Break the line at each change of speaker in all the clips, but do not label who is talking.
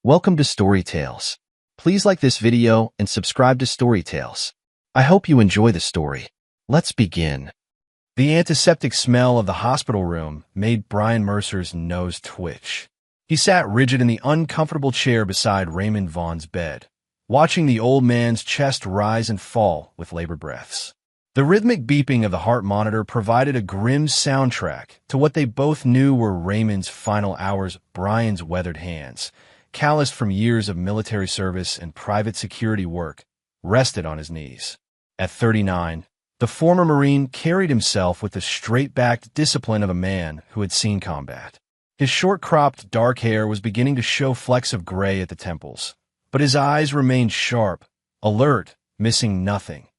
Welcome to Storytales. Please like this video and subscribe to Storytales. I hope you enjoy the story. Let's begin. The antiseptic smell of the hospital room made Brian Mercer's nose twitch. He sat rigid in the uncomfortable chair beside Raymond Vaughn's bed, watching the old man's chest rise and fall with labored breaths. The rhythmic beeping of the heart monitor provided a grim soundtrack to what they both knew were Raymond's final hours. Brian's weathered hands, calloused from years of military service and private security work, rested on his knees. At 39, the former Marine carried himself with the straight-backed discipline of a man who had seen combat. His short-cropped dark hair was beginning to show flecks of gray at the temples, but his eyes remained sharp, alert, missing nothing.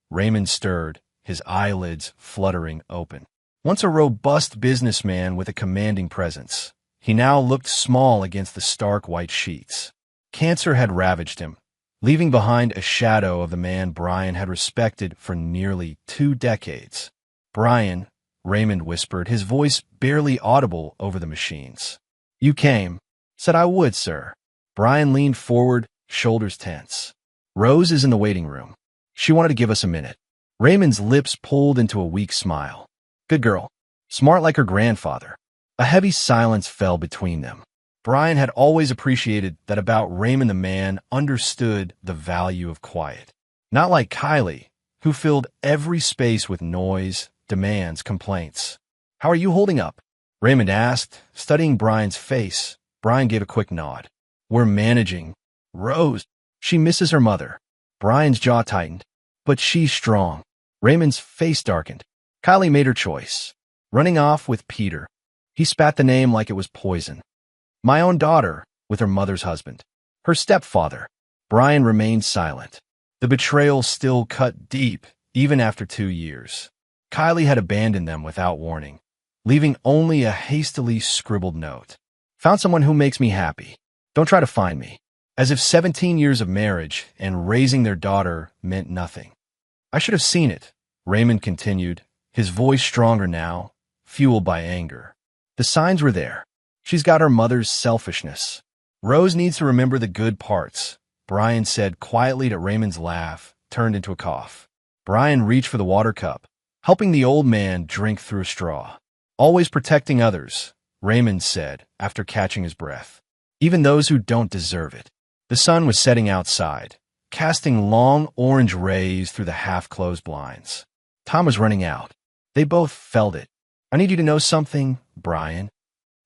Raymond stirred, his eyelids fluttering open. Once a robust businessman with a commanding presence, he now looked small against the stark white sheets. Cancer had ravaged him, leaving behind a shadow of the man Brian had respected for nearly 2 decades. "Brian," Raymond whispered, his voice barely audible over the machines. "You came." "Said I would, sir." Brian leaned forward, shoulders tense. "Rose is in the waiting room. She wanted to give us a minute." Raymond's lips pulled into a weak smile. "Good girl. Smart like her grandfather." A heavy silence fell between them. Brian had always appreciated that about Raymond. The man understood the value of quiet. Not like Kylie, who filled every space with noise, demands, complaints. "How are you holding up?" Raymond asked, studying Brian's face. Brian gave a quick nod. "We're managing." "Rose, she misses her mother." Brian's jaw tightened. "But she's strong." Raymond's face darkened. "Kylie made her choice. Running off with Peter." He spat the name like it was poison. "My own daughter, with her mother's husband. Her stepfather." Brian remained silent. The betrayal still cut deep, even after 2 years. Kylie had abandoned them without warning, leaving only a hastily scribbled note. "Found someone who makes me happy. Don't try to find me." As if 17 years of marriage and raising their daughter meant nothing. "I should have seen it," Raymond continued, his voice stronger now, fueled by anger. "The signs were there. She's got her mother's selfishness. Rose needs to remember the good parts," Brian said quietly to Raymond's laugh, turned into a cough. Brian reached for the water cup, helping the old man drink through a straw. "Always protecting others," Raymond said after catching his breath. "Even those who don't deserve it." The sun was setting outside, casting long orange rays through the half-closed blinds. Time was running out. They both felt it. "I need you to know something, Brian."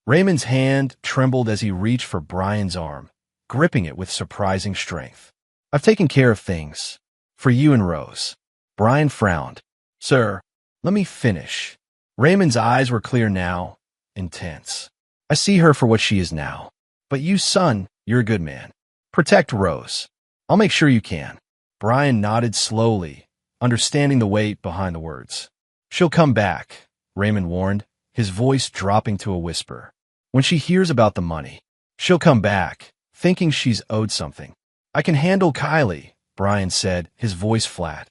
Raymond's hand trembled as he reached for Brian's arm, gripping it with surprising strength. "I've taken care of things. For you and Rose." Brian frowned. "Sir, let me finish." Raymond's eyes were clear now, intense. "I see her for what she is now. But you, son, you're a good man. Protect Rose. I'll make sure you can." Brian nodded slowly, understanding the weight behind the words. "She'll come back," Raymond warned, his voice dropping to a whisper. "When she hears about the money, she'll come back, thinking she's owed something." "I can handle Kylie," Brian said, his voice flat.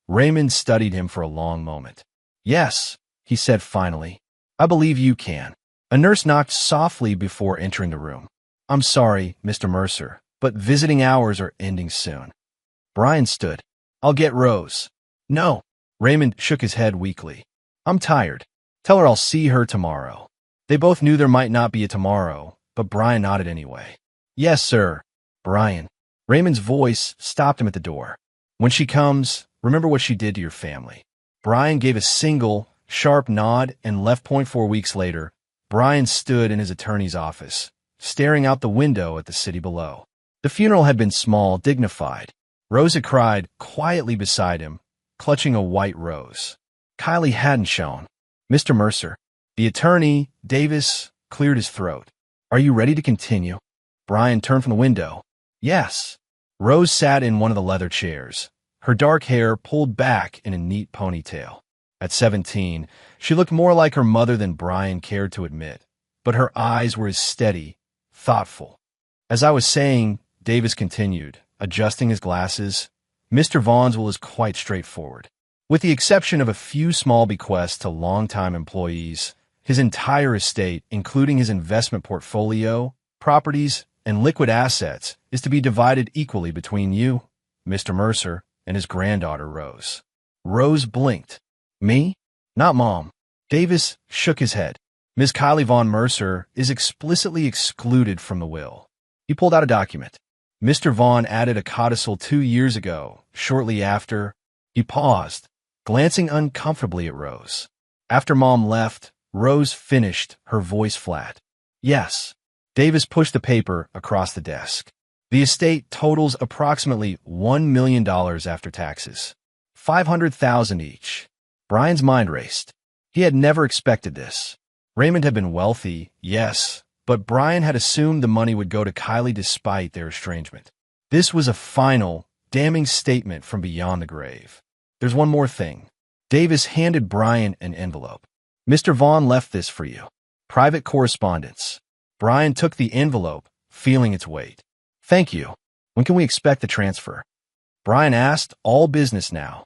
Raymond studied him for a long moment. "Yes," he said finally. "I believe you can." A nurse knocked softly before entering the room. "I'm sorry, Mr. Mercer, but visiting hours are ending soon." Brian stood. "I'll get Rose." "No." Raymond shook his head weakly. "I'm tired. Tell her I'll see her tomorrow." They both knew there might not be a tomorrow, but Brian nodded anyway. "Yes, sir." "Brian." Raymond's voice stopped him at the door. "When she comes, remember what she did to your family." Brian gave a single, sharp nod and left. 4 weeks later, Brian stood in his attorney's office, staring out the window at the city below. The funeral had been small, dignified. Rose had cried quietly beside him, clutching a white rose. Kylie hadn't shown. "Mr. Mercer." The attorney, Davis, cleared his throat. "Are you ready to continue?" Brian turned from the window. "Yes." Rose sat in one of the leather chairs, her dark hair pulled back in a neat ponytail. At 17, she looked more like her mother than Brian cared to admit, but her eyes were as steady, thoughtful. "As I was saying," Davis continued, adjusting his glasses, "Mr. Vaughn's will is quite straightforward. With the exception of a few small bequests to longtime employees, his entire estate, including his investment portfolio, properties, and liquid assets is to be divided equally between you, Mr. Mercer, and his granddaughter, Rose. Rose blinked. Me? Not Mom. Davis shook his head. Ms. Kylie Von Mercer is explicitly excluded from the will. He pulled out a document. Mr. Vaughn added a codicil 2 years ago, shortly after. He paused, glancing uncomfortably at Rose. After Mom left, Rose finished, her voice flat. Yes. Davis pushed the paper across the desk. The estate totals approximately $1 million after taxes. $500,000 each. Brian's mind raced. He had never expected this. Raymond had been wealthy, yes, but Brian had assumed the money would go to Kylie despite their estrangement. This was a final, damning statement from beyond the grave. There's one more thing. Davis handed Brian an envelope. Mr. Vaughn left this for you. Private correspondence. Brian took the envelope, feeling its weight. Thank you. When can we expect the transfer? Brian asked, all business now.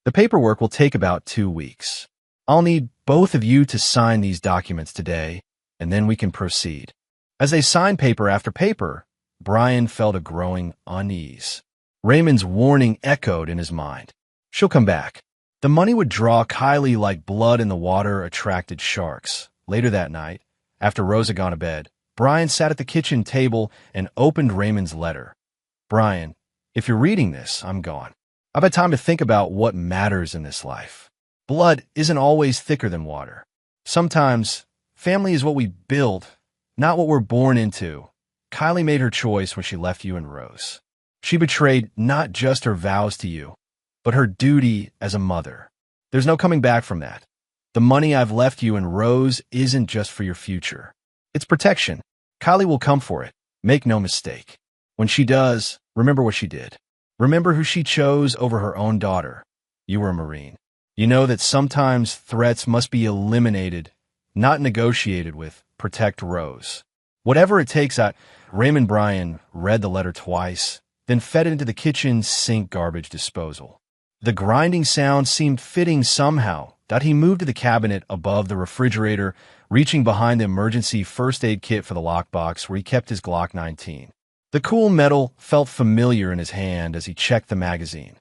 The paperwork will take about 2 weeks. I'll need both of you to sign these documents today, and then we can proceed. As they signed paper after paper, Brian felt a growing unease. Raymond's warning echoed in his mind. She'll come back. The money would draw Kylie like blood in the water attracted sharks. Later that night, after Rose had gone to bed, Brian sat at the kitchen table and opened Raymond's letter. Brian, if you're reading this, I'm gone. I've had time to think about what matters in this life. Blood isn't always thicker than water. Sometimes, family is what we build, not what we're born into. Kylie made her choice when she left you and Rose. She betrayed not just her vows to you, but her duty as a mother. There's no coming back from that. The money I've left you and Rose isn't just for your future. It's protection. Kylie will come for it. Make no mistake. When she does, remember what she did. Remember who she chose over her own daughter. You were a Marine. You know that sometimes threats must be eliminated, not negotiated with. Protect Rose. Whatever it takes. Raymond Bryan read the letter twice, then fed it into the kitchen sink garbage disposal. The grinding sound seemed fitting somehow. He moved to the cabinet above the refrigerator, reaching behind the emergency first aid kit for the lockbox where he kept his Glock 19. The cool metal felt familiar in his hand as he checked the magazine.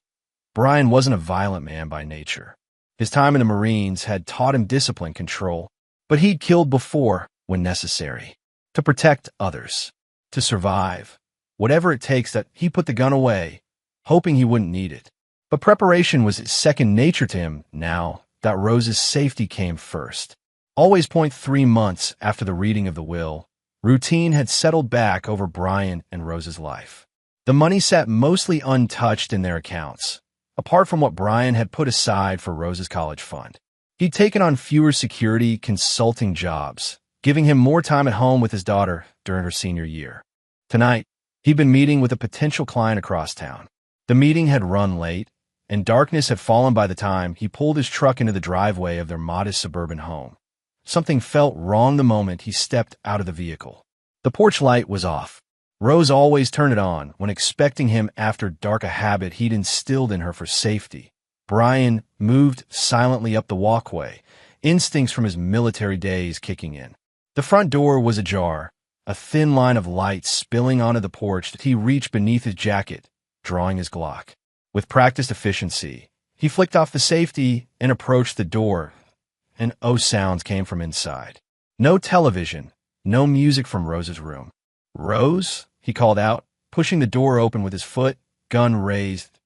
Brian wasn't a violent man by nature. His time in the Marines had taught him discipline, control, but he'd killed before when necessary. To protect others. To survive. Whatever it takes. He put the gun away, hoping he wouldn't need it. But preparation was second nature to him now that Rose's safety came first. Always 3 months after the reading of the will, routine had settled back over Brian and Rose's life. The money sat mostly untouched in their accounts, apart from what Brian had put aside for Rose's college fund. He'd taken on fewer security consulting jobs, giving him more time at home with his daughter during her senior year. Tonight, he'd been meeting with a potential client across town. The meeting had run late, and darkness had fallen by the time he pulled his truck into the driveway of their modest suburban home. Something felt wrong the moment he stepped out of the vehicle. The porch light was off. Rose always turned it on when expecting him after dark, a habit he'd instilled in her for safety. Brian moved silently up the walkway, instincts from his military days kicking in. The front door was ajar, a thin line of light spilling onto the porch that he reached beneath his jacket, drawing his Glock. With practiced efficiency, he flicked off the safety and approached the door, and sounds came from inside. No television, no music from Rose's room. Rose? He called out, pushing the door open with his foot, gun raised.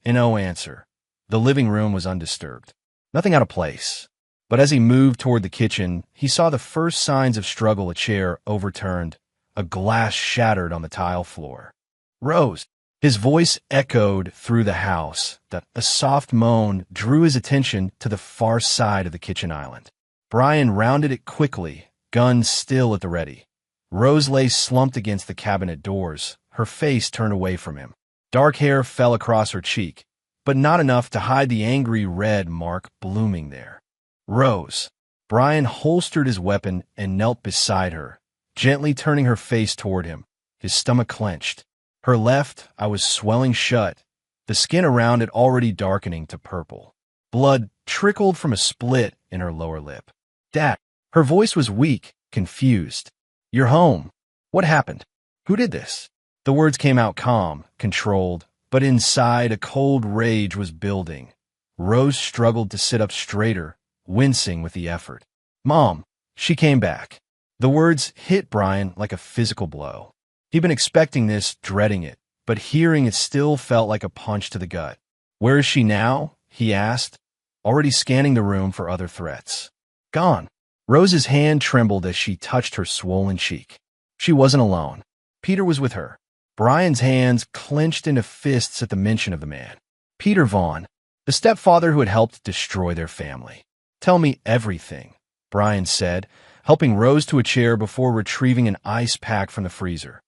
No answer. The living room was undisturbed. Nothing out of place. But as he moved toward the kitchen, he saw the first signs of struggle. A chair overturned, a glass shattered on the tile floor. Rose! His voice echoed through the house. A soft moan drew his attention to the far side of the kitchen island. Brian rounded it quickly, gun still at the ready. Rose lay slumped against the cabinet doors, her face turned away from him. Dark hair fell across her cheek, but not enough to hide the angry red mark blooming there. Rose. Brian holstered his weapon and knelt beside her, gently turning her face toward him, his stomach clenched. Her left eye was swelling shut, the skin around it already darkening to purple. Blood trickled from a split in her lower lip. Dad. Her voice was weak, confused. You're home. What happened? Who did this? The words came out calm, controlled, but inside a cold rage was building. Rose struggled to sit up straighter, wincing with the effort. Mom, she came back. The words hit Brian like a physical blow. He'd been expecting this, dreading it, but hearing it still felt like a punch to the gut. Where is she now? He asked, already scanning the room for other threats. Gone. Rose's hand trembled as she touched her swollen cheek. She wasn't alone. Peter was with her. Brian's hands clenched into fists at the mention of the man. Peter Vaughn, the stepfather who had helped destroy their family. Tell me everything, Brian said, helping Rose to a chair before retrieving an ice pack from the freezer.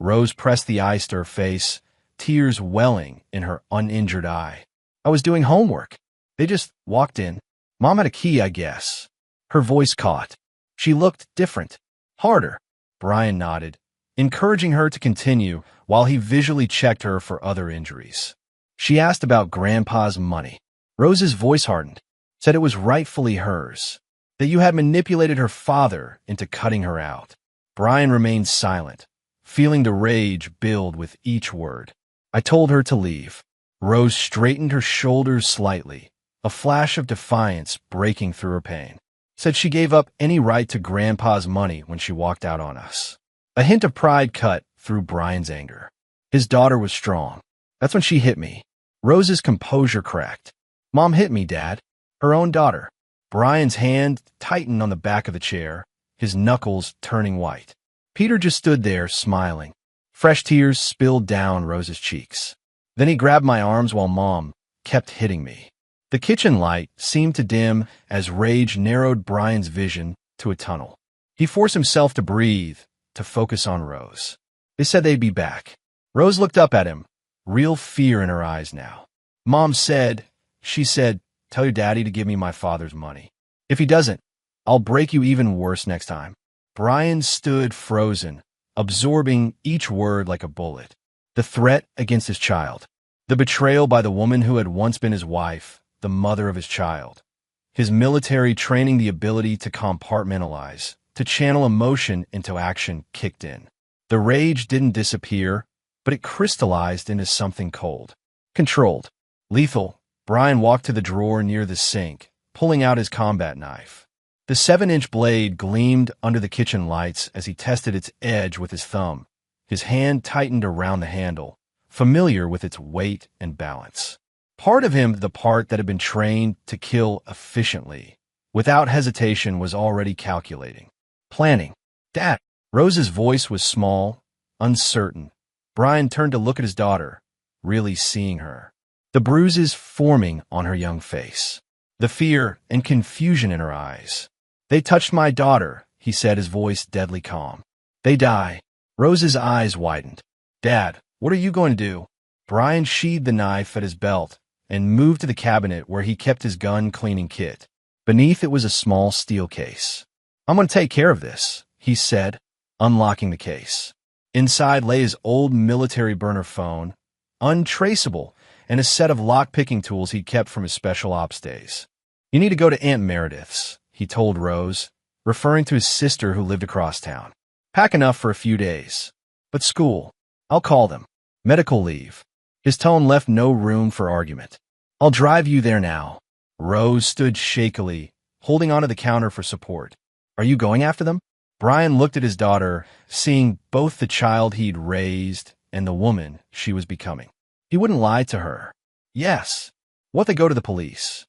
Rose pressed the ice to her face, tears welling in her uninjured eye. I was doing homework. They just walked in. Mom had a key, I guess. Her voice caught. She looked different. Harder. Brian nodded, encouraging her to continue while he visually checked her for other injuries. She asked about Grandpa's money. Rose's voice hardened, said it was rightfully hers, that you had manipulated her father into cutting her out. Brian remained silent, feeling the rage build with each word. I told her to leave. Rose straightened her shoulders slightly, a flash of defiance breaking through her pain. Said she gave up any right to Grandpa's money when she walked out on us. A hint of pride cut through Brian's anger. His daughter was strong. That's when she hit me. Rose's composure cracked. Mom hit me, Dad. Her own daughter. Brian's hand tightened on the back of the chair, his knuckles turning white. Peter just stood there, smiling. Fresh tears spilled down Rose's cheeks. Then he grabbed my arms while Mom kept hitting me. The kitchen light seemed to dim as rage narrowed Brian's vision to a tunnel. He forced himself to breathe, to focus on Rose. They said they'd be back. Rose looked up at him, real fear in her eyes now. Mom said, tell your daddy to give me my father's money. If he doesn't, I'll break you even worse next time. Brian stood frozen, absorbing each word like a bullet. The threat against his child. The betrayal by the woman who had once been his wife, the mother of his child. His military training, the ability to compartmentalize, to channel emotion into action kicked in. The rage didn't disappear, but it crystallized into something cold. Controlled. Lethal. Brian walked to the drawer near the sink, pulling out his combat knife. The 7-inch blade gleamed under the kitchen lights as he tested its edge with his thumb. His hand tightened around the handle, familiar with its weight and balance. Part of him, the part that had been trained to kill efficiently, without hesitation, was already calculating. Planning. Dad. Rose's voice was small, uncertain. Brian turned to look at his daughter, really seeing her. The bruises forming on her young face. The fear and confusion in her eyes. They touched my daughter, he said, his voice deadly calm. They die. Rose's eyes widened. Dad, what are you going to do? Brian sheathed the knife at his belt and moved to the cabinet where he kept his gun cleaning kit. Beneath it was a small steel case. I'm going to take care of this, he said, unlocking the case. Inside lay his old military burner phone, untraceable, and a set of lock-picking tools he'd kept from his special ops days. You need to go to Aunt Meredith's, he told Rose, referring to his sister who lived across town. Pack enough for a few days. But school, I'll call them. Medical leave. His tone left no room for argument. I'll drive you there now. Rose stood shakily, holding onto the counter for support. Are you going after them? Brian looked at his daughter, seeing both the child he'd raised and the woman she was becoming. He wouldn't lie to her. Yes. What, they go to the police?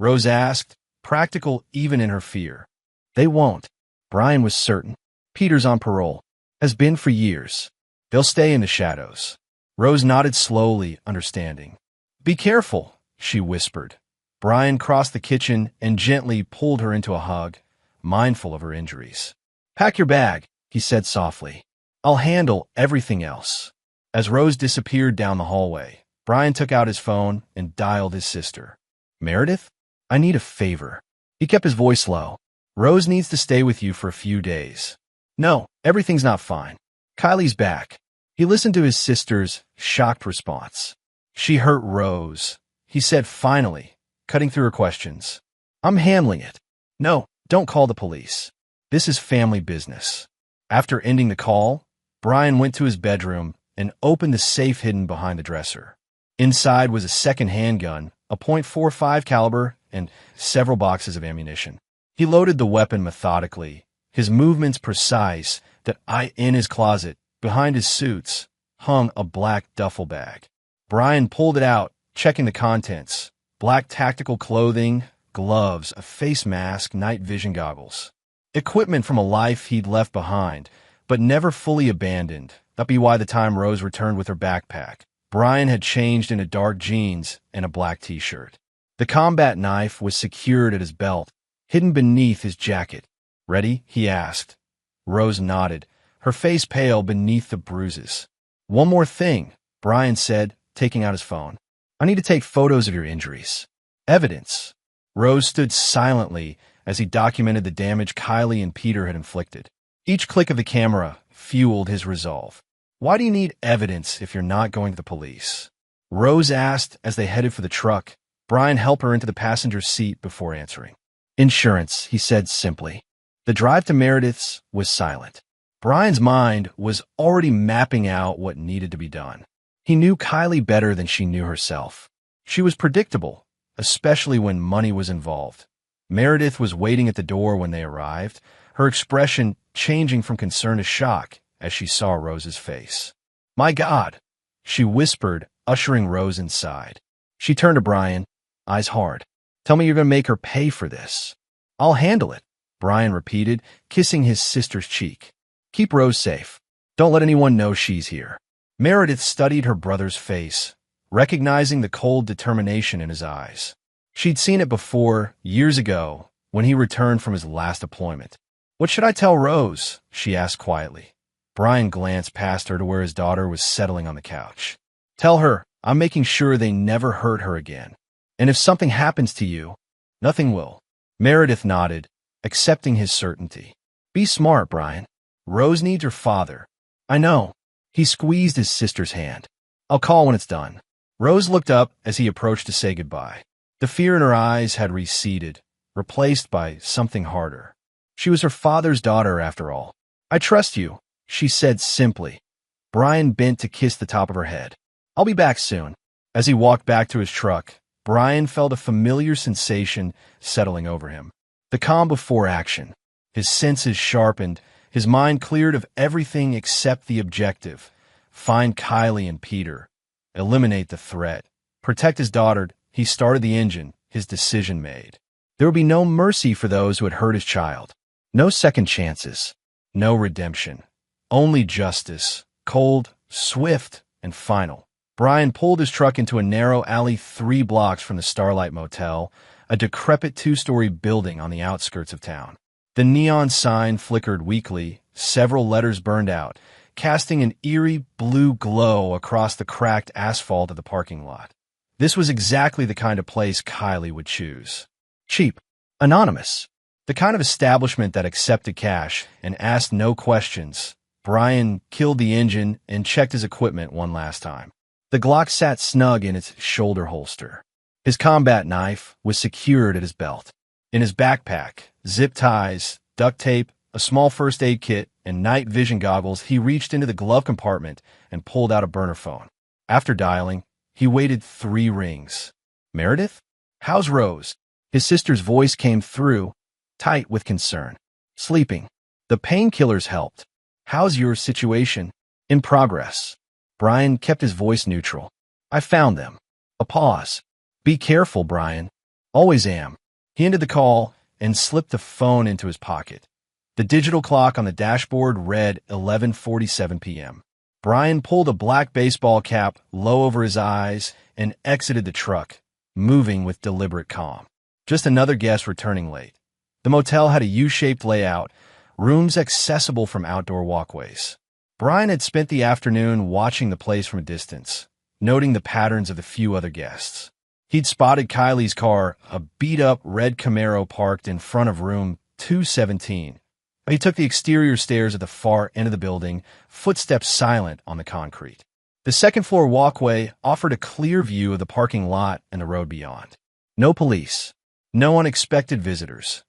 Rose asked, practical even in her fear. They won't. Brian was certain. Peter's on parole. Has been for years. They'll stay in the shadows. Rose nodded slowly, understanding. Be careful, she whispered. Brian crossed the kitchen and gently pulled her into a hug, mindful of her injuries. Pack your bag, he said softly. I'll handle everything else. As Rose disappeared down the hallway, Brian took out his phone and dialed his sister. Meredith? I need a favor. He kept his voice low. Rose needs to stay with you for a few days. No, everything's not fine. Kylie's back. He listened to his sister's shocked response. She hurt Rose, he said finally, cutting through her questions. I'm handling it. No, don't call the police. This is family business. After ending the call, Brian went to his bedroom and opened the safe hidden behind the dresser. Inside was a second handgun, a .45 caliber, and several boxes of ammunition. He loaded the weapon methodically, his movements precise. In his closet, behind his suits, hung a black duffel bag. Brian pulled it out, checking the contents: black tactical clothing, gloves, a face mask, night vision goggles. Equipment from a life he'd left behind, but never fully abandoned. That'd be why the time Rose returned with her backpack, Brian had changed into dark jeans and a black t-shirt. The combat knife was secured at his belt, hidden beneath his jacket. "Ready?" he asked. Rose nodded, her face pale beneath the bruises. "One more thing," Brian said, taking out his phone. "I need to take photos of your injuries. Evidence." Rose stood silently as he documented the damage Kylie and Peter had inflicted. Each click of the camera fueled his resolve. "Why do you need evidence if you're not going to the police?" Rose asked as they headed for the truck. Brian helped her into the passenger seat before answering. "Insurance," he said simply. The drive to Meredith's was silent. Brian's mind was already mapping out what needed to be done. He knew Kylie better than she knew herself. She was predictable, especially when money was involved. Meredith was waiting at the door when they arrived, her expression changing from concern to shock as she saw Rose's face. "My God," she whispered, ushering Rose inside. She turned to Brian, eyes hard. "Tell me you're going to make her pay for this." "I'll handle it," Brian repeated, kissing his sister's cheek. "Keep Rose safe. Don't let anyone know she's here." Meredith studied her brother's face, recognizing the cold determination in his eyes. She'd seen it before, years ago, when he returned from his last deployment. "What should I tell Rose?" she asked quietly. Brian glanced past her to where his daughter was settling on the couch. "Tell her I'm making sure they never hurt her again. And if something happens to you, nothing will." Meredith nodded, accepting his certainty. "Be smart, Brian. Rose needs her father." "I know." He squeezed his sister's hand. "I'll call when it's done." Rose looked up as he approached to say goodbye. The fear in her eyes had receded, replaced by something harder. She was her father's daughter, after all. "I trust you," she said simply. Brian bent to kiss the top of her head. "I'll be back soon." As he walked back to his truck, Brian felt a familiar sensation settling over him. The calm before action. His senses sharpened, his mind cleared of everything except the objective: find Kylie and Peter, eliminate the threat, protect his daughter. He started the engine, his decision made. There would be no mercy for those who had hurt his child. No second chances. No redemption. Only justice. Cold, swift, and final. Brian pulled his truck into a narrow alley 3 blocks from the Starlight Motel, a decrepit 2-story building on the outskirts of town. The neon sign flickered weakly, several letters burned out, casting an eerie blue glow across the cracked asphalt of the parking lot. This was exactly the kind of place Kylie would choose. Cheap. Anonymous. The kind of establishment that accepted cash and asked no questions. Brian killed the engine and checked his equipment one last time. The Glock sat snug in its shoulder holster. His combat knife was secured at his belt. In his backpack, zip ties, duct tape, a small first aid kit, and night vision goggles, he reached into the glove compartment and pulled out a burner phone. After dialing, he waited 3 rings. "Meredith? How's Rose?" His sister's voice came through, tight with concern. "Sleeping. The painkillers helped. How's your situation?" "In progress." Brian kept his voice neutral. "I found them." A pause. "Be careful, Brian." "Always am." He ended the call and slipped the phone into his pocket. The digital clock on the dashboard read 11:47 p.m. Brian pulled a black baseball cap low over his eyes and exited the truck, moving with deliberate calm. Just another guest returning late. The motel had a U-shaped layout, rooms accessible from outdoor walkways. Brian had spent the afternoon watching the place from a distance, noting the patterns of the few other guests. He'd spotted Kylie's car, a beat-up red Camaro parked in front of room 217. He took the exterior stairs at the far end of the building, footsteps silent on the concrete. The second-floor walkway offered a clear view of the parking lot and the road beyond. No police. No unexpected visitors.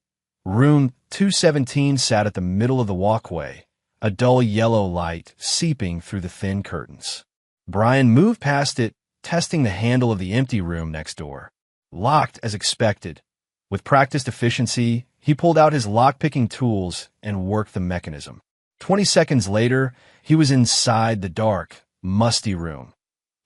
Room 217 sat at the middle of the walkway, a dull yellow light seeping through the thin curtains. Brian moved past it, testing the handle of the empty room next door. Locked as expected. With practiced efficiency, he pulled out his lock-picking tools and worked the mechanism. 20 seconds later, he was inside the dark, musty room.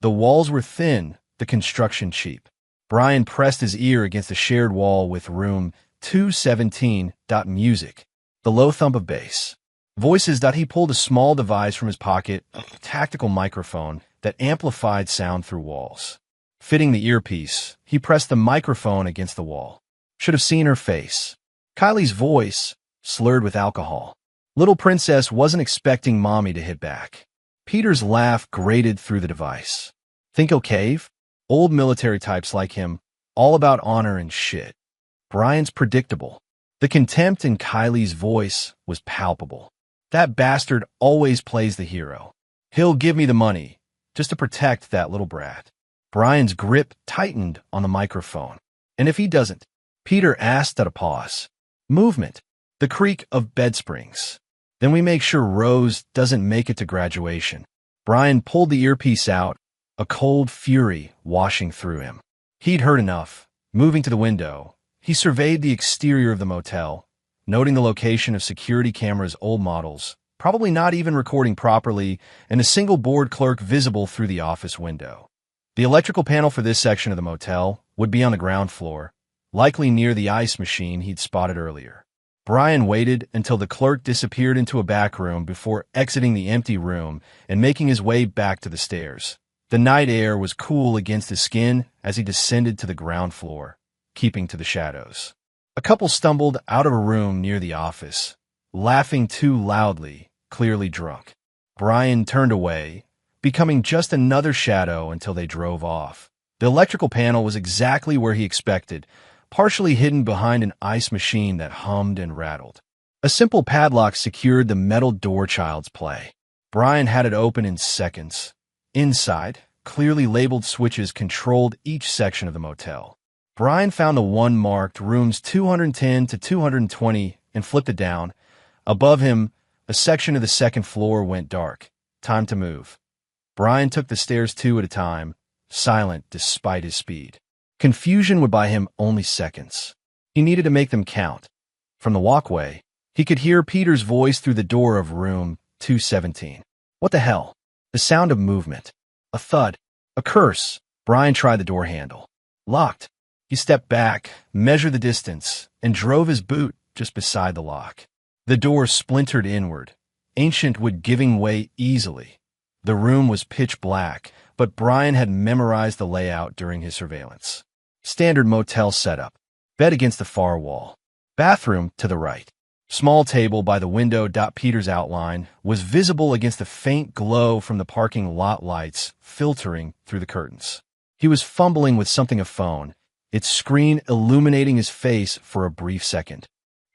The walls were thin, the construction cheap. Brian pressed his ear against the shared wall with room 217. Music. The low thump of bass. Voices. He pulled a small device from his pocket, a tactical microphone that amplified sound through walls. Fitting the earpiece, he pressed the microphone against the wall. Should have seen her face. Kylie's voice, slurred with alcohol. Little Princess wasn't expecting Mommy to hit back. Peter's laugh grated through the device. Think he'll cave? Old military types like him, all about honor and shit. Brian's predictable. The contempt in Kylie's voice was palpable. That bastard always plays the hero. He'll give me the money, just to protect that little brat. Brian's grip tightened on the microphone. And if he doesn't? Peter asked at a pause. Movement. The creak of bed springs. Then we make sure Rose doesn't make it to graduation. Brian pulled the earpiece out, a cold fury washing through him. He'd heard enough. Moving to the window, he surveyed the exterior of the motel, noting the location of security cameras' old models, probably not even recording properly, and a single board clerk visible through the office window. The electrical panel for this section of the motel would be on the ground floor, likely near the ice machine he'd spotted earlier. Brian waited until the clerk disappeared into a back room before exiting the empty room and making his way back to the stairs. The night air was cool against his skin as he descended to the ground floor, keeping to the shadows. A couple stumbled out of a room near the office, laughing too loudly, clearly drunk. Brian turned away, becoming just another shadow until they drove off. The electrical panel was exactly where he expected, partially hidden behind an ice machine that hummed and rattled. A simple padlock secured the metal door child's play. Brian had it open in seconds. Inside, clearly labeled switches controlled each section of the motel. Brian found the one marked rooms 210 to 220 and flipped it down. Above him, a section of the second floor went dark. Time to move. Brian took the stairs 2 at a time, silent despite his speed. Confusion would buy him only seconds. He needed to make them count. From the walkway, he could hear Peter's voice through the door of room 217. What the hell? The sound of movement. A thud. A curse. Brian tried the door handle. Locked. He stepped back, measured the distance, and drove his boot just beside the lock. The door splintered inward, ancient wood giving way easily. The room was pitch black, but Brian had memorized the layout during his surveillance. Standard motel setup. Bed against the far wall. Bathroom to the right. Small table by the window. Peter's outline was visible against the faint glow from the parking lot lights filtering through the curtains. He was fumbling with something, a phone, its screen illuminating his face for a brief second.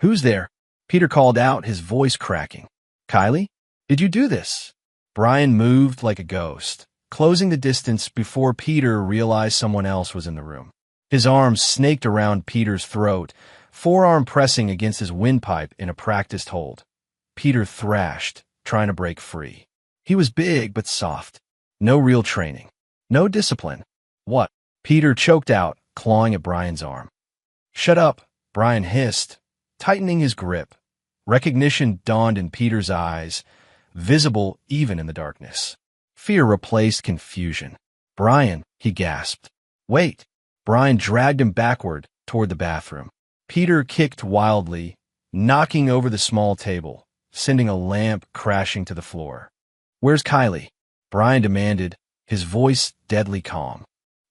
Who's there? Peter called out, his voice cracking. Kylie? Did you do this? Brian moved like a ghost, closing the distance before Peter realized someone else was in the room. His arms snaked around Peter's throat, forearm pressing against his windpipe in a practiced hold. Peter thrashed, trying to break free. He was big but soft. No real training. No discipline. What? Peter choked out, clawing at Brian's arm. Shut up, Brian hissed, tightening his grip. Recognition dawned in Peter's eyes, visible even in the darkness. Fear replaced confusion. Brian, he gasped. Wait. Brian dragged him backward toward the bathroom. Peter kicked wildly, knocking over the small table, sending a lamp crashing to the floor. Where's Kylie? Brian demanded, his voice deadly calm.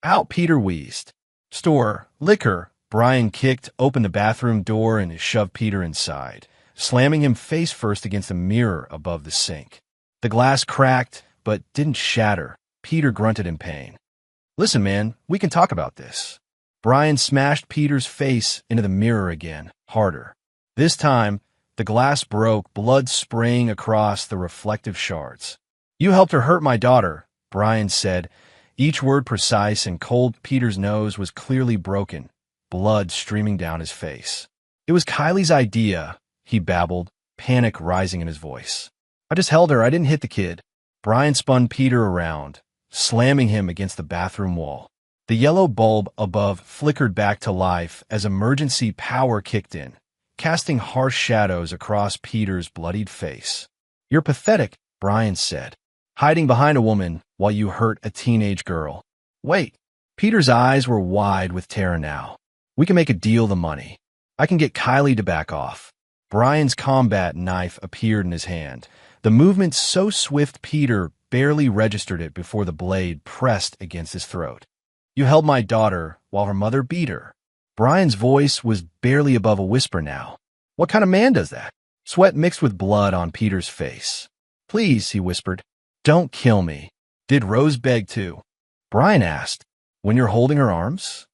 Out, Peter wheezed. Store, liquor. Brian kicked open the bathroom door and shoved Peter inside, slamming him face first against a mirror above the sink. The glass cracked, but didn't shatter. Peter grunted in pain. Listen, man, we can talk about this. Brian smashed Peter's face into the mirror again, harder. This time, the glass broke, blood spraying across the reflective shards. You helped her hurt my daughter, Brian said, each word precise and cold. Peter's nose was clearly broken, blood streaming down his face. It was Kylie's idea, he babbled, panic rising in his voice. I just held her. I didn't hit the kid. Brian spun Peter around, slamming him against the bathroom wall. The yellow bulb above flickered back to life as emergency power kicked in, casting harsh shadows across Peter's bloodied face. You're pathetic, Brian said, hiding behind a woman while you hurt a teenage girl. Wait. Peter's eyes were wide with terror now. We can make a deal the money. I can get Kylie to back off. Brian's combat knife appeared in his hand, the movement so swift Peter barely registered it before the blade pressed against his throat. You held my daughter while her mother beat her. Brian's voice was barely above a whisper now. What kind of man does that? Sweat mixed with blood on Peter's face. Please, he whispered. Don't kill me. Did Rose beg too? Brian asked. When you're holding her arms?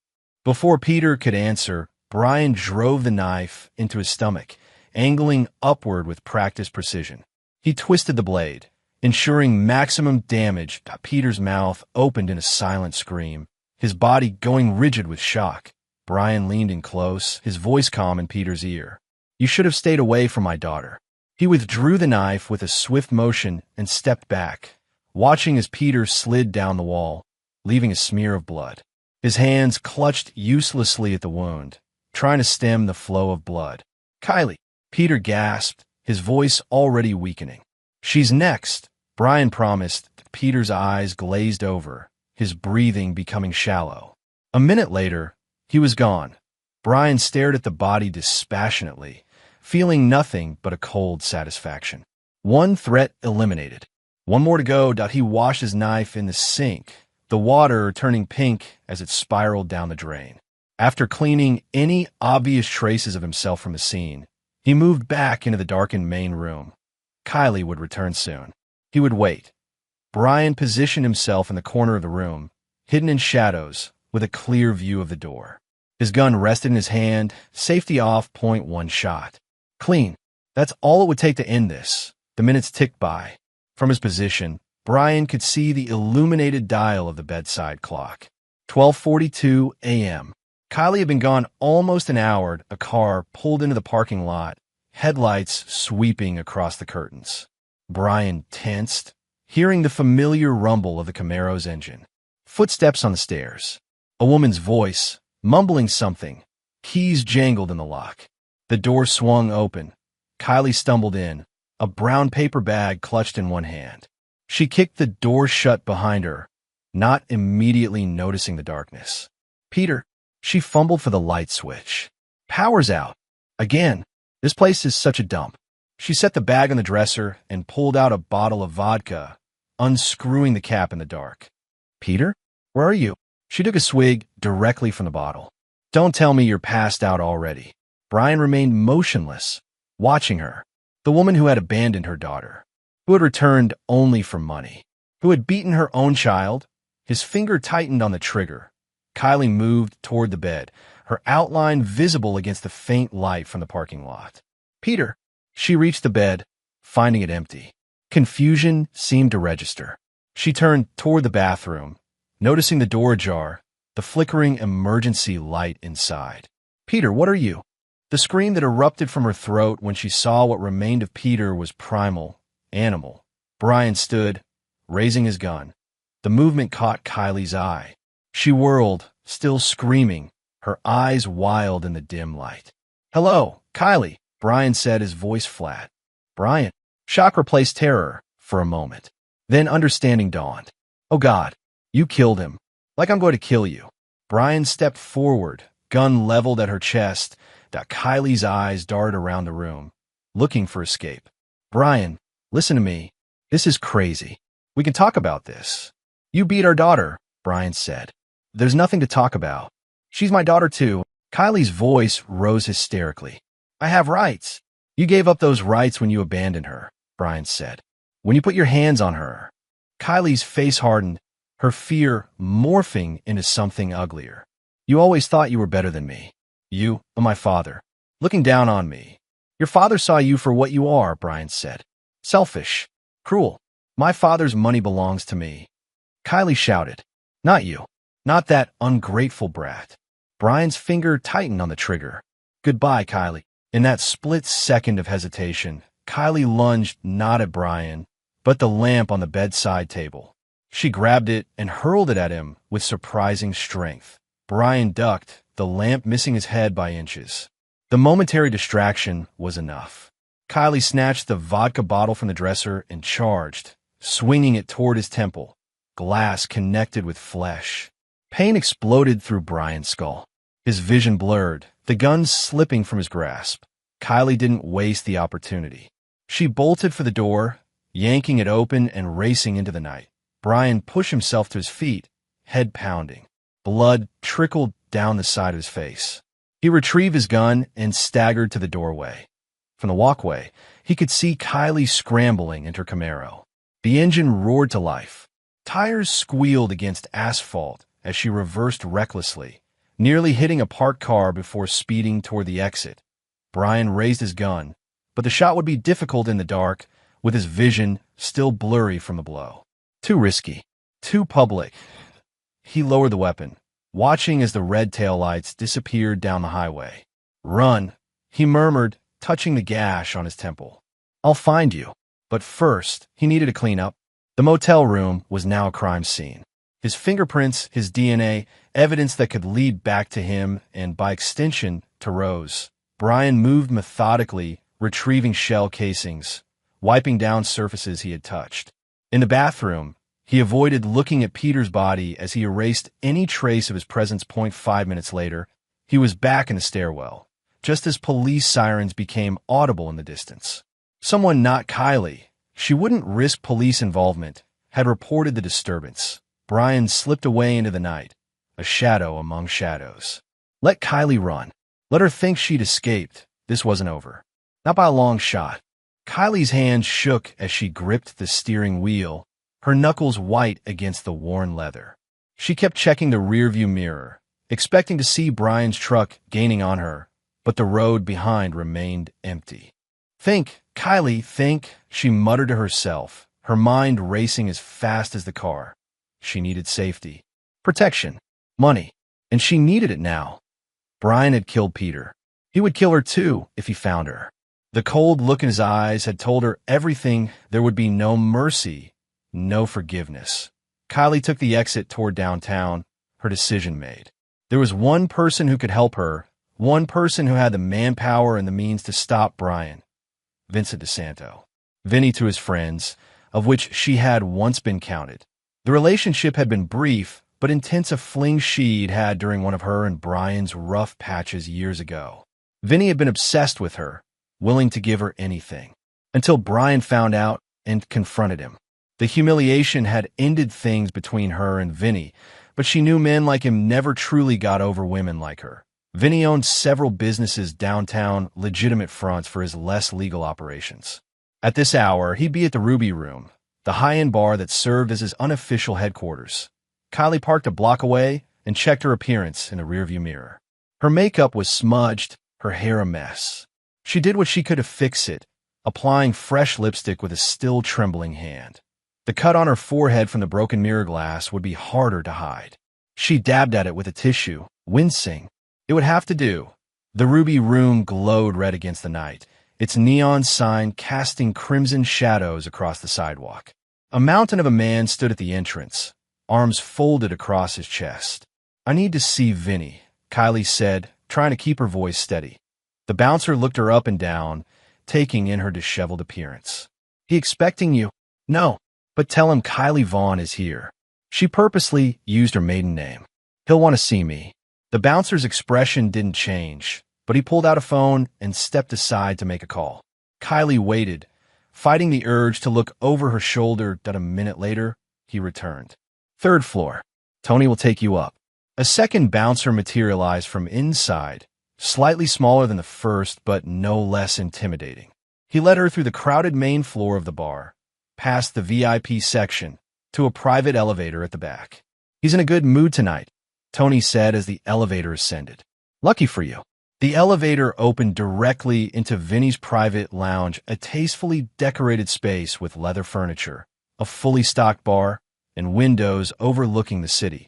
Before Peter could answer, Brian drove the knife into his stomach, angling upward with practiced precision. He twisted the blade, ensuring maximum damage. Peter's mouth opened in a silent scream, his body going rigid with shock. Brian leaned in close, his voice calm in Peter's ear. You should have stayed away from my daughter. He withdrew the knife with a swift motion and stepped back, watching as Peter slid down the wall, leaving a smear of blood. His hands clutched uselessly at the wound, trying to stem the flow of blood. Kylie, Peter gasped, his voice already weakening. She's next, Brian promised. Peter's eyes glazed over, his breathing becoming shallow. A minute later, he was gone. Brian stared at the body dispassionately, feeling nothing but a cold satisfaction. One threat eliminated. One more to go. He washed his knife in the sink, the water turning pink as it spiraled down the drain. After cleaning any obvious traces of himself from the scene, he moved back into the darkened main room. Kylie would return soon. He would wait. Brian positioned himself in the corner of the room, hidden in shadows, with a clear view of the door. His gun rested in his hand, safety off, point one shot. Clean. That's all it would take to end this. The minutes ticked by. From his position, Brian could see the illuminated dial of the bedside clock. 12:42 a.m. Kylie had been gone almost an hour. A car pulled into the parking lot, headlights sweeping across the curtains. Brian tensed, hearing the familiar rumble of the Camaro's engine. Footsteps on the stairs. A woman's voice, mumbling something. Keys jangled in the lock. The door swung open. Kylie stumbled in, a brown paper bag clutched in one hand. She kicked the door shut behind her, not immediately noticing the darkness. Peter, she fumbled for the light switch. Power's out. Again, this place is such a dump. She set the bag on the dresser and pulled out a bottle of vodka, unscrewing the cap in the dark. Peter, where are you? She took a swig directly from the bottle. Don't tell me you're passed out already. Brian remained motionless, watching her. The woman who had abandoned her daughter, who had returned only for money, who had beaten her own child. His finger tightened on the trigger. Kylie moved toward the bed, her outline visible against the faint light from the parking lot. Peter. She reached the bed, finding it empty. Confusion seemed to register. She turned toward the bathroom, noticing the door ajar, the flickering emergency light inside. Peter, what are you? The scream that erupted from her throat when she saw what remained of Peter was primal, animal. Brian stood, raising his gun. The movement caught Kylie's eye. She whirled, still screaming, her eyes wild in the dim light. Hello, Kylie, Brian said, his voice flat. Brian. Shock replaced terror for a moment. Then understanding dawned. Oh God, you killed him. Like I'm going to kill you. Brian stepped forward, gun leveled at her chest. Kylie's eyes darted around the room, looking for escape. Brian, listen to me. This is crazy. We can talk about this. You beat our daughter, Brian said. There's nothing to talk about. She's my daughter too. Kylie's voice rose hysterically. I have rights. You gave up those rights when you abandoned her, Brian said. When you put your hands on her. Kylie's face hardened, her fear morphing into something uglier. You always thought you were better than me. You, my father, looking down on me. Your father saw you for what you are, Brian said. Selfish, cruel. My father's money belongs to me. Kylie shouted. Not you. Not that ungrateful brat. Brian's finger tightened on the trigger. Goodbye, Kylie. In that split second of hesitation, Kylie lunged not at Brian, but the lamp on the bedside table. She grabbed it and hurled it at him with surprising strength. Brian ducked, the lamp missing his head by inches. The momentary distraction was enough. Kylie snatched the vodka bottle from the dresser and charged, swinging it toward his temple. Glass connected with flesh. Pain exploded through Brian's skull. His vision blurred, the gun slipping from his grasp. Kylie didn't waste the opportunity. She bolted for the door, yanking it open and racing into the night. Brian pushed himself to his feet, head pounding. Blood trickled down the side of his face. He retrieved his gun and staggered to the doorway. From the walkway, he could see Kylie scrambling into her Camaro. The engine roared to life. Tires squealed against asphalt as she reversed recklessly, nearly hitting a parked car before speeding toward the exit. Brian raised his gun, but the shot would be difficult in the dark, with his vision still blurry from the blow. Too risky. Too public. He lowered the weapon, watching as the red taillights disappeared down the highway. "Run," he murmured, touching the gash on his temple. "I'll find you." But first, he needed to clean up. The motel room was now a crime scene. His fingerprints, his DNA, evidence that could lead back to him and, by extension, to Rose. Brian moved methodically, retrieving shell casings, wiping down surfaces he had touched. In the bathroom, he avoided looking at Peter's body as he erased any trace of his presence. 5 minutes later, he was back in the stairwell, just as police sirens became audible in the distance. Someone, not Kylie, she wouldn't risk police involvement, had reported the disturbance. Brian slipped away into the night, a shadow among shadows. Let Kylie run. Let her think she'd escaped. This wasn't over. Not by a long shot. Kylie's hands shook as she gripped the steering wheel, her knuckles white against the worn leather. She kept checking the rearview mirror, expecting to see Brian's truck gaining on her, but the road behind remained empty. "Think, Kylie, think," she muttered to herself, her mind racing as fast as the car. She needed safety, protection, money, and she needed it now. Brian had killed Peter. He would kill her too if he found her. The cold look in his eyes had told her everything. There would be no mercy, no forgiveness. Kylie took the exit toward downtown, her decision made. There was one person who could help her, one person who had the manpower and the means to stop Brian. Vincent DeSanto. Vinny to his friends, of which she had once been counted. The relationship had been brief, but intense, a fling she'd had during one of her and Brian's rough patches years ago. Vinny had been obsessed with her, willing to give her anything, until Brian found out and confronted him. The humiliation had ended things between her and Vinny, but she knew men like him never truly got over women like her. Vinny owned several businesses downtown, legitimate fronts for his less legal operations. At this hour, he'd be at the Ruby Room, the high-end bar that served as his unofficial headquarters. Kylie parked a block away and checked her appearance in the rearview mirror. Her makeup was smudged, her hair a mess. She did what she could to fix it, applying fresh lipstick with a still trembling hand. The cut on her forehead from the broken mirror glass would be harder to hide. She dabbed at it with a tissue, wincing. It would have to do. The Ruby Room glowed red against the night, its neon sign casting crimson shadows across the sidewalk. A mountain of a man stood at the entrance, arms folded across his chest. "I need to see Vinny," Kylie said, trying to keep her voice steady. The bouncer looked her up and down, taking in her disheveled appearance. "He expecting you?" "No, but tell him Kylie Vaughn is here." She purposely used her maiden name. "He'll want to see me." The bouncer's expression didn't change, but he pulled out a phone and stepped aside to make a call. Kylie waited, fighting the urge to look over her shoulder. A minute later, he returned. "Third floor. Tony will take you up." A second bouncer materialized from inside, slightly smaller than the first, but no less intimidating. He led her through the crowded main floor of the bar, past the VIP section, to a private elevator at the back. "He's in a good mood tonight," Tony said as the elevator ascended. "Lucky for you." The elevator opened directly into Vinny's private lounge, a tastefully decorated space with leather furniture, a fully stocked bar, and windows overlooking the city.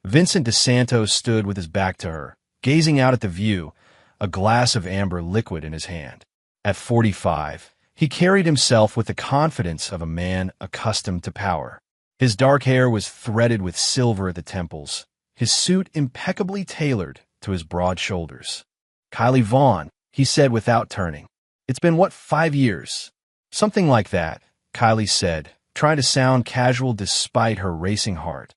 Vincent DeSanto stood with his back to her, gazing out at the view, a glass of amber liquid in his hand. At 45, He carried himself with the confidence of a man accustomed to power. His dark hair was threaded with silver at the temples, his suit impeccably tailored to his broad shoulders. "Kylie Vaughn," he said without turning. "It's been, what, 5 years?" "Something like that," Kylie said, trying to sound casual despite her racing heart.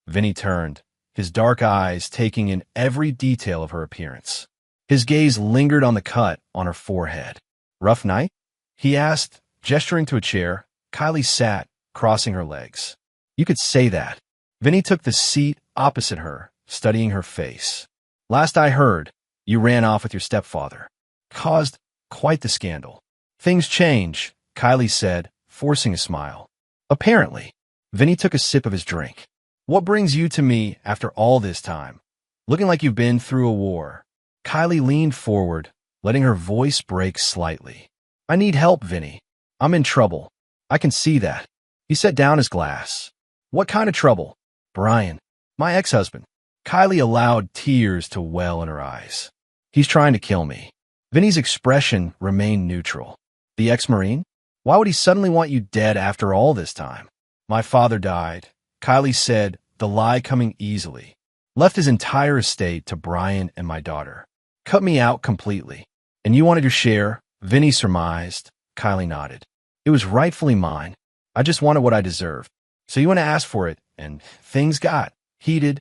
Vinny turned, his dark eyes taking in every detail of her appearance. His gaze lingered on the cut on her forehead. "Rough night?" he asked, gesturing to a chair. Kylie sat, crossing her legs. "You could say that." Vinny took the seat opposite her, studying her face. "Last I heard, you ran off with your stepfather. Caused quite the scandal." "Things change," Kylie said, forcing a smile. "Apparently." Vinny took a sip of his drink. "What brings you to me after all this time? Looking like you've been through a war." Kylie leaned forward, letting her voice break slightly. "I need help, Vinny. I'm in trouble. I can see that." He set down his glass. "What kind of trouble?" "Brian, my ex-husband." Kylie allowed tears to well in her eyes. "He's trying to kill me." Vinny's expression remained neutral. "The ex-Marine? Why would he suddenly want you dead after all this time?" "My father died," Kylie said, the lie coming easily. "Left his entire estate to Brian and my daughter. Cut me out completely." "And you wanted your share?" Vinny surmised. Kylie nodded. "It was rightfully mine. I just wanted what I deserved. So you went to ask for it, and things got heated."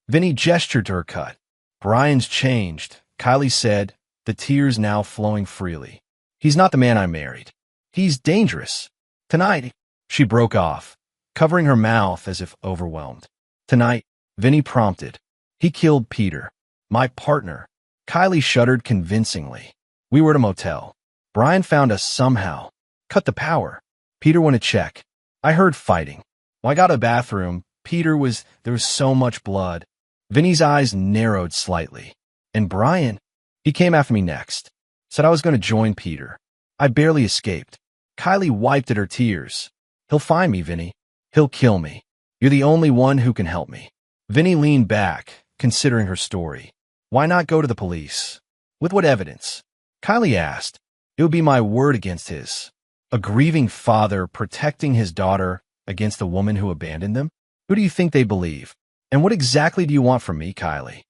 Vinny gestured to her cut. "Brian's changed," Kylie said, the tears now flowing freely. "He's not the man I married. He's dangerous. Tonight," she broke off, covering her mouth as if overwhelmed. "Tonight," Vinny prompted. "He killed Peter, my partner." Kylie shuddered convincingly. "We were at a motel. Brian found us somehow. Cut the power. Peter went to check. I heard fighting. When I got to the bathroom, there was so much blood." Vinny's eyes narrowed slightly. "And Brian? He came after me next. Said I was going to join Peter. I barely escaped." Kylie wiped at her tears. "He'll find me, Vinny. He'll kill me. You're the only one who can help me." Vinny leaned back, considering her story. "Why not go to the police?" "With what evidence?" Kylie asked. "It would be my word against his. A grieving father protecting his daughter against the woman who abandoned them? Who do you think they believe? And what exactly do you want from me, Kylie?"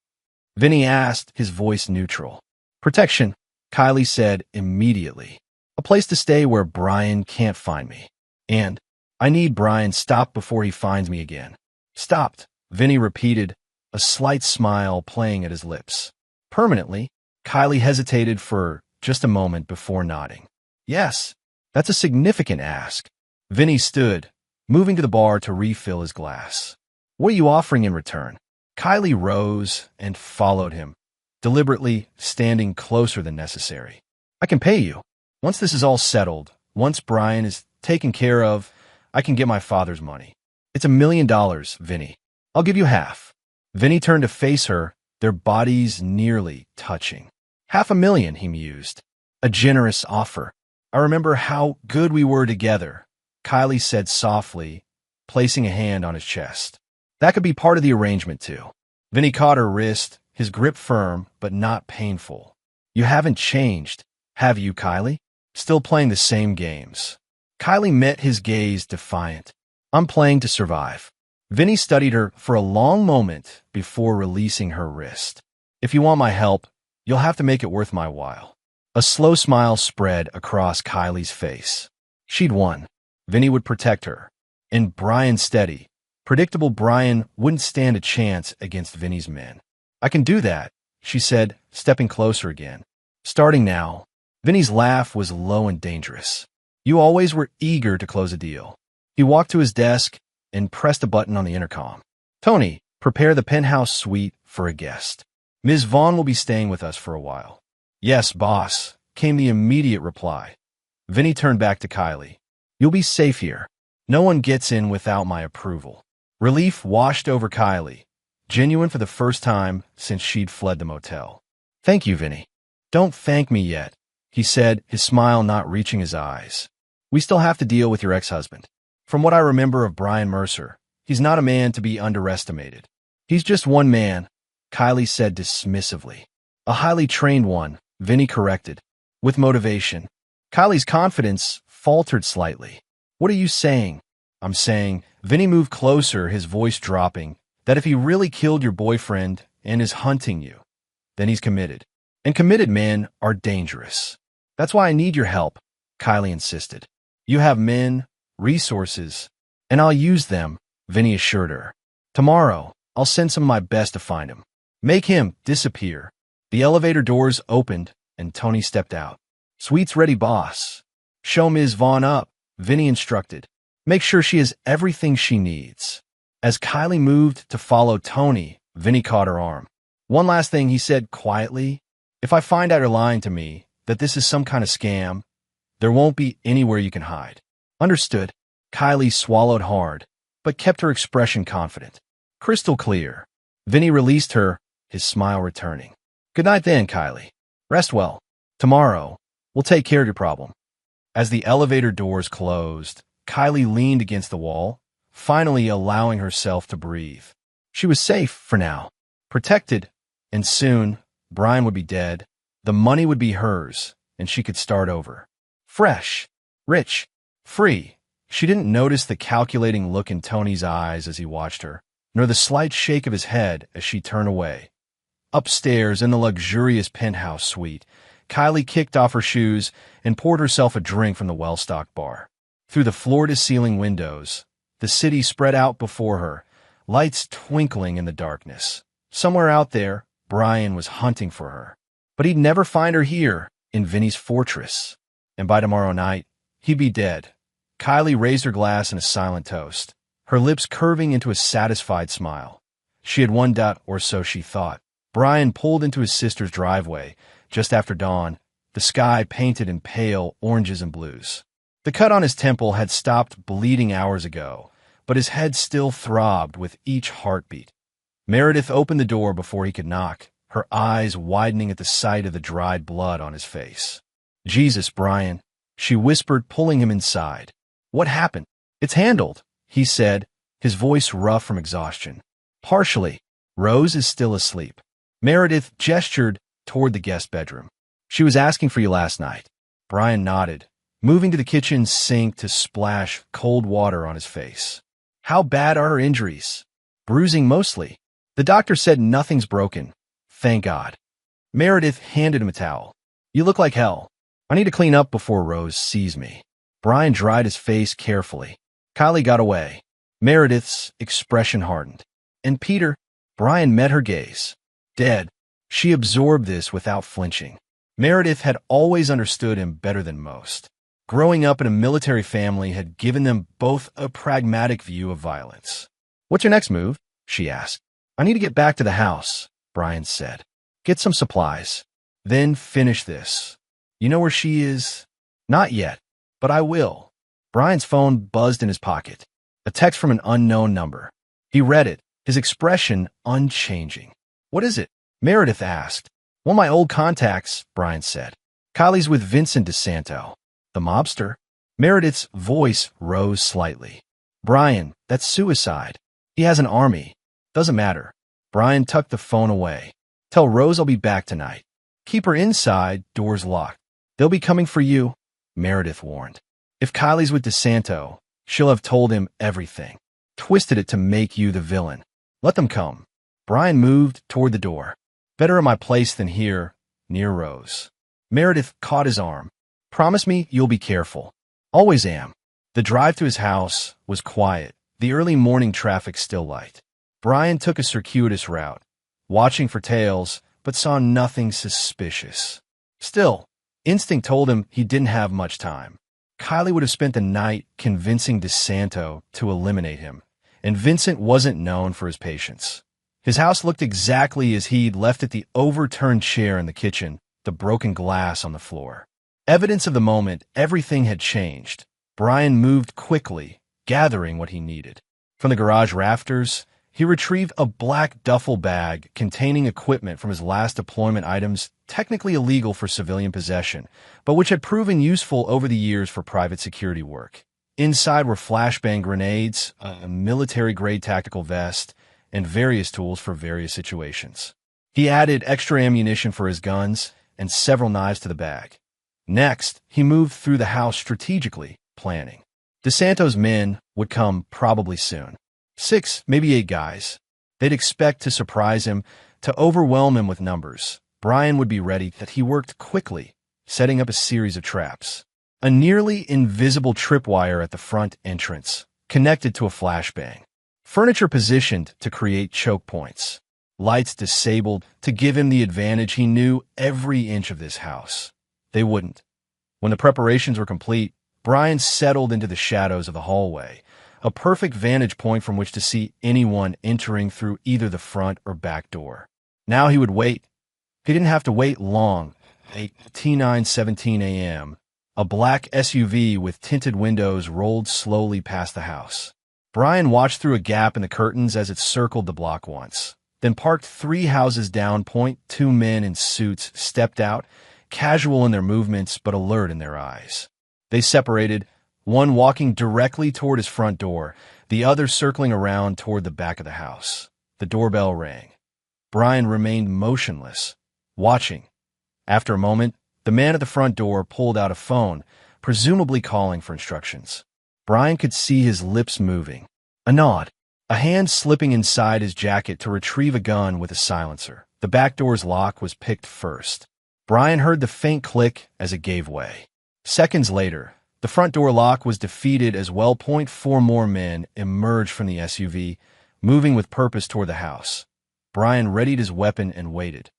Vinny asked, his voice neutral. "Protection," Kylie said immediately. "A place to stay where Brian can't find me. And I need Brian stopped before he finds me again." "Stopped," Vinny repeated, a slight smile playing at his lips. "Permanently?" Kylie hesitated for just a moment before nodding. "Yes, that's a significant ask." Vinny stood, moving to the bar to refill his glass. "What are you offering in return?" Kylie rose and followed him, deliberately standing closer than necessary. "I can pay you. Once this is all settled, once Brian is taken care of, I can get my father's money. It's $1 million, Vinny. I'll give you half." Vinny turned to face her, their bodies nearly touching. $500,000, he mused. "A generous offer. I remember how good we were together," Kylie said softly, placing a hand on his chest. "That could be part of the arrangement, too." Vinny caught her wrist, his grip firm but not painful. "You haven't changed, have you, Kylie? Still playing the same games?" Kylie met his gaze defiant. "I'm playing to survive." Vinny studied her for a long moment before releasing her wrist. "If you want my help, you'll have to make it worth my while." A slow smile spread across Kylie's face. She'd won. Vinny would protect her. And Brian steady. Predictable Brian wouldn't stand a chance against Vinny's men. "I can do that," she said, stepping closer again. "Starting now." Vinny's laugh was low and dangerous. "You always were eager to close a deal." He walked to his desk and pressed a button on the intercom. "Tony, prepare the penthouse suite for a guest. Ms. Vaughn will be staying with us for a while." "Yes, boss," came the immediate reply. Vinny turned back to Kylie. "You'll be safe here. No one gets in without my approval." Relief washed over Kylie, genuine for the first time since she'd fled the motel. "Thank you, Vinny." "Don't thank me yet," he said, his smile not reaching his eyes. "We still have to deal with your ex-husband. From what I remember of Brian Mercer, he's not a man to be underestimated." "He's just one man," Kylie said dismissively. "A highly trained one," Vinny corrected. "With motivation." Kylie's confidence faltered slightly. What are you saying? I'm saying, Vinny moved closer, his voice dropping, that if he really killed your boyfriend and is hunting you, then he's committed. And committed men are dangerous. That's why I need your help, Kylie insisted. You have men, resources, and I'll use them, Vinny assured her. Tomorrow, I'll send some of my best to find him. Make him disappear. The elevator doors opened, and Tony stepped out. Suite's ready, boss. Show Ms. Vaughn up, Vinny instructed. Make sure she has everything she needs. As Kylie moved to follow Tony, Vinny caught her arm. One last thing, he said quietly. If I find out you're lying to me, that this is some kind of scam, there won't be anywhere you can hide. Understood. Kylie swallowed hard, but kept her expression confident. Crystal clear. Vinny released her, his smile returning. Good night then, Kylie. Rest well. Tomorrow, we'll take care of your problem. As the elevator doors closed, Kylie leaned against the wall, finally allowing herself to breathe. She was safe for now, protected, and soon, Brian would be dead, the money would be hers, and she could start over. Fresh, rich, free. She didn't notice the calculating look in Tony's eyes as he watched her, nor the slight shake of his head as she turned away. Upstairs in the luxurious penthouse suite, Kylie kicked off her shoes and poured herself a drink from the well-stocked bar. Through the floor-to-ceiling windows, the city spread out before her, lights twinkling in the darkness. Somewhere out there, Brian was hunting for her. But he'd never find her here, in Vinny's fortress. And by tomorrow night, he'd be dead. Kylie raised her glass in a silent toast, her lips curving into a satisfied smile. She had won that, or so she thought. Brian pulled into his sister's driveway just after dawn, the sky painted in pale oranges and blues. The cut on his temple had stopped bleeding hours ago, but his head still throbbed with each heartbeat. Meredith opened the door before he could knock, her eyes widening at the sight of the dried blood on his face. Jesus, Brian, she whispered, pulling him inside. What happened? It's handled, he said, his voice rough from exhaustion. Partially. Rose is still asleep. Meredith gestured toward the guest bedroom. She was asking for you last night. Brian nodded, moving to the kitchen sink to splash cold water on his face. How bad are her injuries? Bruising mostly. The doctor said nothing's broken. Thank God. Meredith handed him a towel. You look like hell. I need to clean up before Rose sees me. Brian dried his face carefully. Kylie got away. Meredith's expression hardened. And Peter? Brian met her gaze. Dead. She absorbed this without flinching. Meredith had always understood him better than most. Growing up in a military family had given them both a pragmatic view of violence. What's your next move? She asked. I need to get back to the house, Brian said. Get some supplies. Then finish this. You know where she is? Not yet, but I will. Brian's phone buzzed in his pocket. A text from an unknown number. He read it, his expression unchanging. What is it? Meredith asked. One of my old contacts, Brian said. Kylie's with Vincent DeSanto, the mobster. Meredith's voice rose slightly. Brian, that's suicide. He has an army. Doesn't matter. Brian tucked the phone away. Tell Rose I'll be back tonight. Keep her inside, doors locked. They'll be coming for you, Meredith warned. If Kylie's with DeSanto, she'll have told him everything. Twisted it to make you the villain. Let them come. Brian moved toward the door. Better at my place than here, near Rose. Meredith caught his arm. Promise me you'll be careful. Always am. The drive to his house was quiet, the early morning traffic still light. Brian took a circuitous route, watching for tails, but saw nothing suspicious. Still, instinct told him he didn't have much time. Kylie would have spent the night convincing DeSanto to eliminate him, and Vincent wasn't known for his patience. His house looked exactly as he'd left it, the overturned chair in the kitchen, the broken glass on the floor. Evidence of the moment everything had changed. Brian moved quickly, gathering what he needed. From the garage rafters, he retrieved a black duffel bag containing equipment from his last deployment, items technically illegal for civilian possession, but which had proven useful over the years for private security work. Inside were flashbang grenades, a military-grade tactical vest, and various tools for various situations. He added extra ammunition for his guns and several knives to the bag. Next, he moved through the house strategically, planning. DeSanto's men would come probably soon. 6, maybe 8 guys. They'd expect to surprise him, to overwhelm him with numbers. Brian would be ready that he worked quickly, setting up a series of traps. A nearly invisible tripwire at the front entrance, connected to a flashbang. Furniture positioned to create choke points. Lights disabled to give him the advantage. He knew every inch of this house. They wouldn't. When the preparations were complete, Brian settled into the shadows of the hallway, a perfect vantage point from which to see anyone entering through either the front or back door. Now he would wait. He didn't have to wait long. 9:17 a.m. A black SUV with tinted windows rolled slowly past the house. Brian watched through a gap in the curtains as it circled the block once, then parked 3 houses down. 2 men in suits stepped out, casual in their movements but alert in their eyes. They separated, one walking directly toward his front door, the other circling around toward the back of the house. The doorbell rang. Brian remained motionless, watching. After a moment, the man at the front door pulled out a phone, presumably calling for instructions. Brian could see his lips moving. A nod. A hand slipping inside his jacket to retrieve a gun with a silencer. The back door's lock was picked first. Brian heard the faint click as it gave way. Seconds later, the front door lock was defeated as well. 4 more men emerged from the SUV, moving with purpose toward the house. Brian readied his weapon and waited.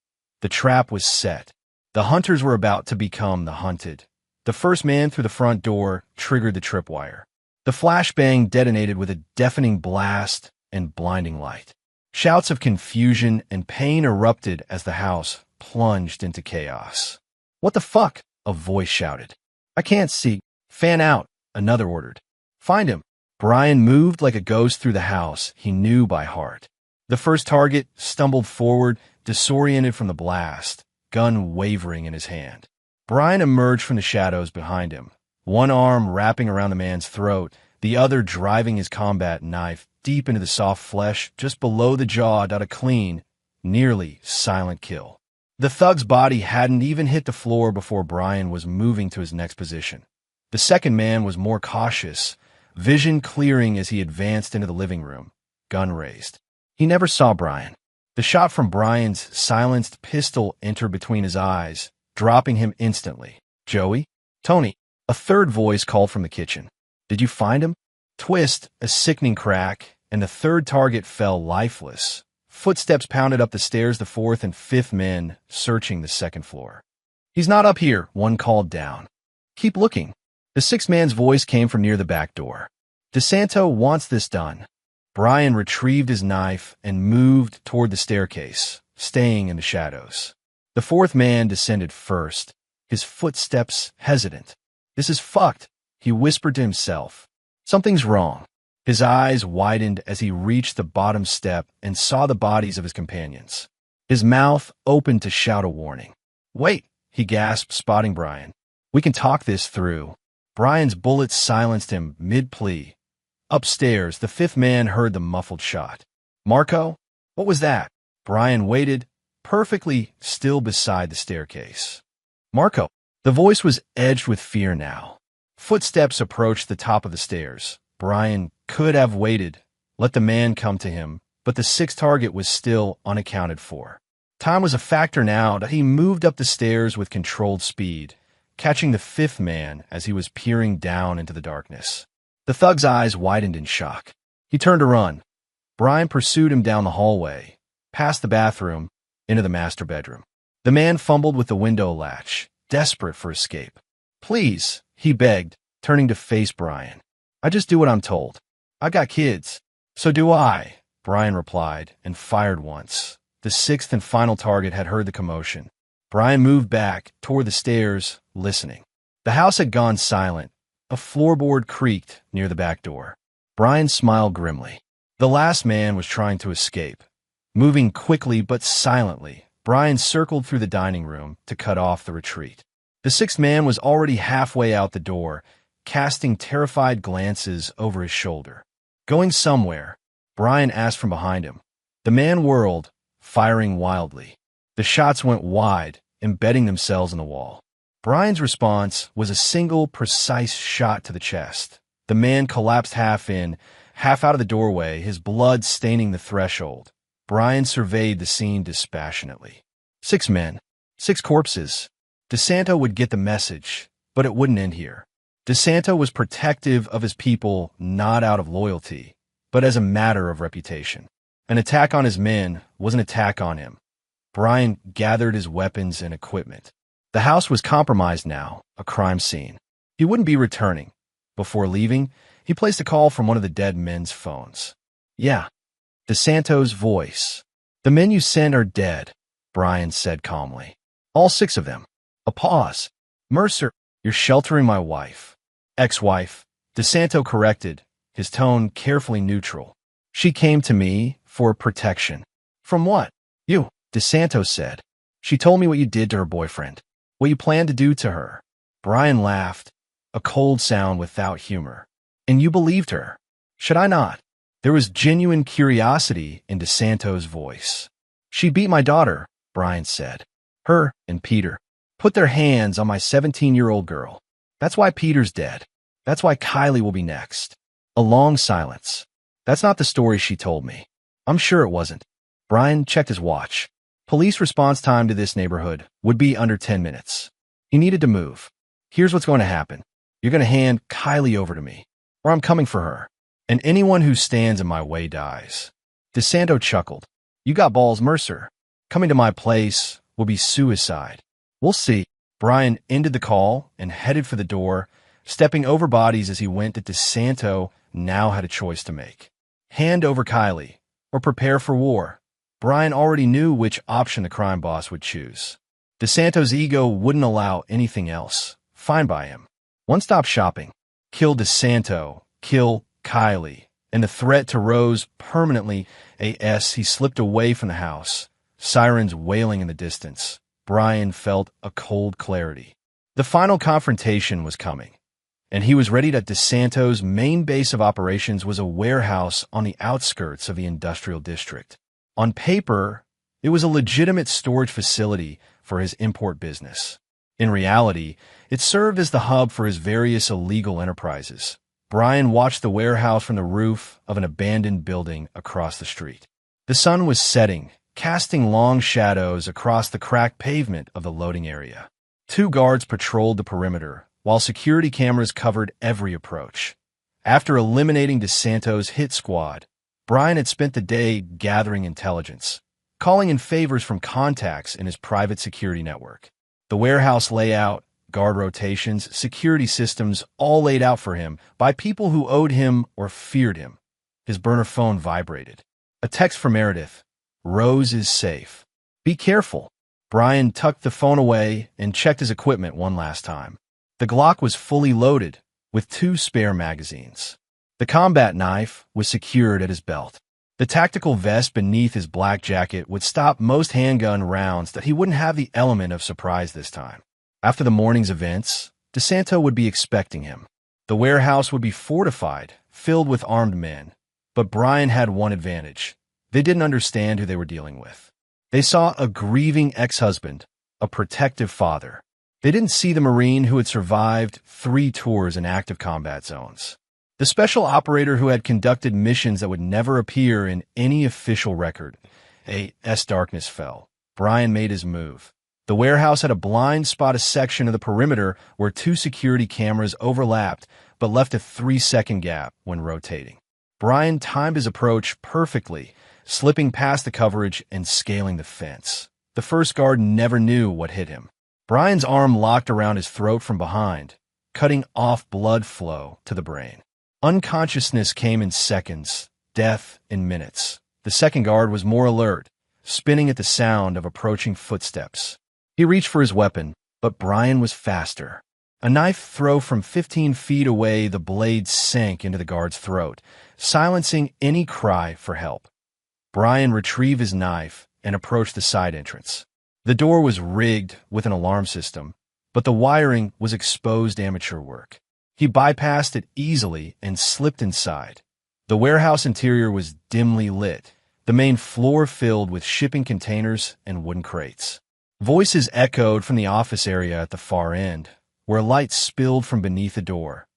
The trap was set. The hunters were about to become the hunted. The first man through the front door triggered the tripwire. The flashbang detonated with a deafening blast and blinding light. Shouts of confusion and pain erupted as the house plunged into chaos. "What the fuck?" a voice shouted. "I can't see." "Fan out," another ordered. "Find him." Brian moved like a ghost through the house he knew by heart. The first target stumbled forward, disoriented from the blast, gun wavering in his hand. Brian emerged from the shadows behind him, one arm wrapping around the man's throat, the other driving his combat knife deep into the soft flesh just below the jaw. A clean, nearly silent kill. The thug's body hadn't even hit the floor before Brian was moving to his next position. The second man was more cautious, vision clearing as he advanced into the living room, gun raised. He never saw Brian. The shot from Brian's silenced pistol entered between his eyes, dropping him instantly. "Joey? Tony?" A third voice called from the kitchen. "Did you find him?" Twist, a sickening crack, and the third target fell lifeless. Footsteps pounded up the stairs, the fourth and fifth men searching the second floor. "He's not up here," one called down. "Keep looking." The sixth man's voice came from near the back door. "DeSanto wants this done." Brian retrieved his knife and moved toward the staircase, staying in the shadows. The fourth man descended first, his footsteps hesitant. "This is fucked," he whispered to himself. "Something's wrong." His eyes widened as he reached the bottom step and saw the bodies of his companions. His mouth opened to shout a warning. "Wait," he gasped, spotting Brian. "We can talk this through." Brian's bullet silenced him mid-plea. Upstairs, the fifth man heard the muffled shot. "Marco? What was that?" Brian waited, perfectly still beside the staircase. "Marco." The voice was edged with fear now. Footsteps approached the top of the stairs. Brian could have waited, let the man come to him, but the sixth target was still unaccounted for. Time was a factor now that he moved up the stairs with controlled speed, catching the fifth man as he was peering down into the darkness. The thug's eyes widened in shock. He turned to run. Brian pursued him down the hallway, past the bathroom, into the master bedroom. The man fumbled with the window latch, desperate for escape. "Please," he begged, turning to face Brian. "I just do what I'm told. I got kids." "So do I," Brian replied, and fired once. The sixth and final target had heard the commotion. Brian moved back toward the stairs, listening. The house had gone silent. A floorboard creaked near the back door. Brian smiled grimly. The last man was trying to escape. Moving quickly but silently, Brian circled through the dining room to cut off the retreat. The sixth man was already halfway out the door, casting terrified glances over his shoulder. "Going somewhere?" Brian asked from behind him. The man whirled, firing wildly. The shots went wide, embedding themselves in the wall. Brian's response was a single, precise shot to the chest. The man collapsed half in, half out of the doorway, his blood staining the threshold. Brian surveyed the scene dispassionately. 6 men, 6 corpses. DeSanto would get the message, but it wouldn't end here. DeSanto was protective of his people not out of loyalty, but as a matter of reputation. An attack on his men was an attack on him. Brian gathered his weapons and equipment. The house was compromised now, a crime scene. He wouldn't be returning. Before leaving, he placed a call from one of the dead men's phones. Yeah, DeSanto's voice. The men you sent are dead, Brian said calmly. All 6 of them. A pause. Mercer, you're sheltering my wife. Ex-wife, DeSanto corrected, his tone carefully neutral. She came to me for protection. From what? You, DeSanto said. She told me what you did to her boyfriend, what you planned to do to her. Brian laughed, a cold sound without humor. And you believed her. Should I not? There was genuine curiosity in DeSanto's voice. She beat my daughter, Brian said. Her and Peter put their hands on my 17-year-old girl. That's why Peter's dead. That's why Kylie will be next. A long silence. That's not the story she told me. I'm sure it wasn't. Brian checked his watch. Police response time to this neighborhood would be under 10 minutes. He needed to move. Here's what's going to happen. You're going to hand Kylie over to me, or I'm coming for her. And anyone who stands in my way dies. DeSanto chuckled. You got balls, Mercer. Coming to my place will be suicide. We'll see. Brian ended the call and headed for the door, stepping over bodies as he went that DeSanto now had a choice to make. Hand over Kylie, or prepare for war. Brian already knew which option the crime boss would choose. DeSanto's ego wouldn't allow anything else. Fine by him. One-stop shopping. Kill DeSanto. Kill Kylie. And the threat to Rose permanently as he slipped away from the house. Sirens wailing in the distance. Brian felt a cold clarity. The final confrontation was coming, and he was ready that DeSanto's main base of operations was a warehouse on the outskirts of the industrial district. On paper, it was a legitimate storage facility for his import business. In reality, it served as the hub for his various illegal enterprises. Brian watched the warehouse from the roof of an abandoned building across the street. The sun was setting, casting long shadows across the cracked pavement of the loading area. 2 guards patrolled the perimeter, while security cameras covered every approach. After eliminating DeSanto's hit squad, Brian had spent the day gathering intelligence, calling in favors from contacts in his private security network. The warehouse layout, guard rotations, security systems, all laid out for him by people who owed him or feared him. His burner phone vibrated. A text from Meredith. Rose is safe. Be careful. Brian tucked the phone away and checked his equipment one last time. The Glock was fully loaded, with 2 spare magazines. The combat knife was secured at his belt. The tactical vest beneath his black jacket would stop most handgun rounds that he wouldn't have the element of surprise this time. After the morning's events, DeSanto would be expecting him. The warehouse would be fortified, filled with armed men. But Brian had one advantage. They didn't understand who they were dealing with. They saw a grieving ex-husband, a protective father. They didn't see the Marine who had survived 3 tours in active combat zones. The special operator who had conducted missions that would never appear in any official record. As darkness fell, Brian made his move. The warehouse had a blind spot, a section of the perimeter where 2 security cameras overlapped but left a 3-second gap when rotating. Brian timed his approach perfectly, slipping past the coverage and scaling the fence. The first guard never knew what hit him. Brian's arm locked around his throat from behind, cutting off blood flow to the brain. Unconsciousness came in seconds, death in minutes. The second guard was more alert, spinning at the sound of approaching footsteps. He reached for his weapon, but Brian was faster. A knife throw from 15 feet away, the blade sank into the guard's throat, silencing any cry for help. Brian retrieved his knife and approached the side entrance. The door was rigged with an alarm system, but the wiring was exposed amateur work. He bypassed it easily and slipped inside. The warehouse interior was dimly lit, the main floor filled with shipping containers and wooden crates. Voices echoed from the office area at the far end, where light spilled from beneath the door.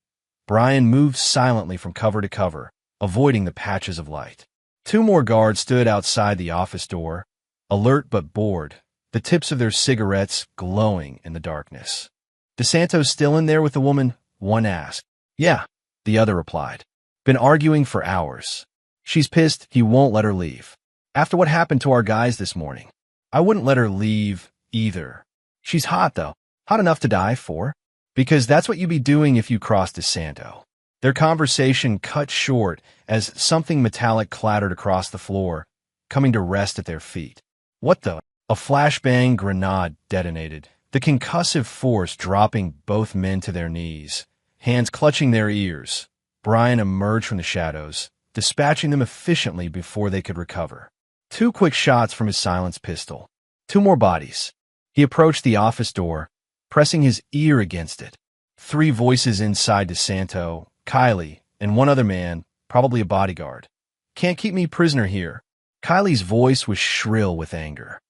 Brian moved silently from cover to cover, avoiding the patches of light. Two more guards stood outside the office door, alert but bored, the tips of their cigarettes glowing in the darkness. "DeSanto's still in there with the woman?" one asked. "Yeah," the other replied. "Been arguing for hours. She's pissed he won't let her leave. After what happened to our guys this morning. I wouldn't let her leave either. She's hot, though. Hot enough to die for. Because that's what you'd be doing if you crossed DeSanto." Their conversation cut short as something metallic clattered across the floor, coming to rest at their feet. "What the?" A flashbang grenade detonated, the concussive force dropping both men to their knees, hands clutching their ears. Brian emerged from the shadows, dispatching them efficiently before they could recover. Two quick shots from his silenced pistol. Two more bodies. He approached the office door, pressing his ear against it. Three voices inside DeSanto, Kylie, and one other man, probably a bodyguard. "Can't keep me prisoner here." Kylie's voice was shrill with anger.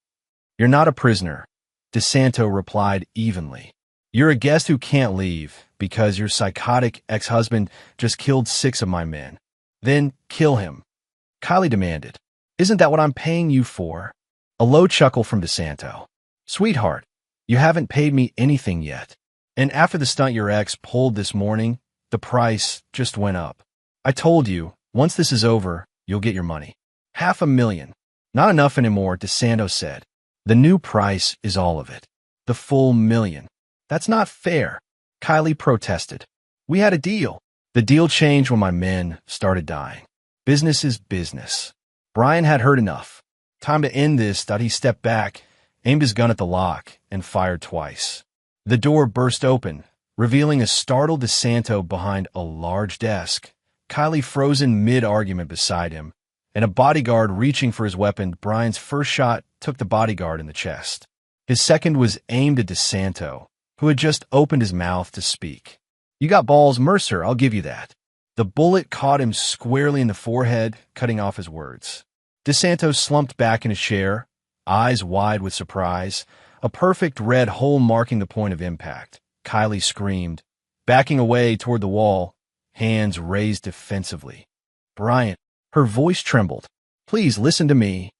"You're not a prisoner," DeSanto replied evenly. "You're a guest who can't leave because your psychotic ex-husband just killed 6 of my men. Then kill him," Kylie demanded. "Isn't that what I'm paying you for?" A low chuckle from DeSanto. "Sweetheart, you haven't paid me anything yet. And after the stunt your ex pulled this morning, the price just went up. I told you, once this is over, you'll get your money. $500,000. Not enough anymore," DeSanto said. "The new price is all of it. The full $1,000,000. That's not fair," Kylie protested. "We had a deal." "The deal changed when my men started dying. Business is business." Brian had heard enough. Time to end this. He stepped back, aimed his gun at the lock, and fired twice. The door burst open, revealing a startled DeSanto behind a large desk, Kylie frozen mid-argument beside him, and a bodyguard reaching for his weapon. Brian's first shot took the bodyguard in the chest. His second was aimed at DeSanto, who had just opened his mouth to speak. "You got balls, Mercer, I'll give you that." The bullet caught him squarely in the forehead, cutting off his words. DeSanto slumped back in his chair, eyes wide with surprise, a perfect red hole marking the point of impact. Kylie screamed, backing away toward the wall, hands raised defensively. "Brian," her voice trembled. "Please listen to me."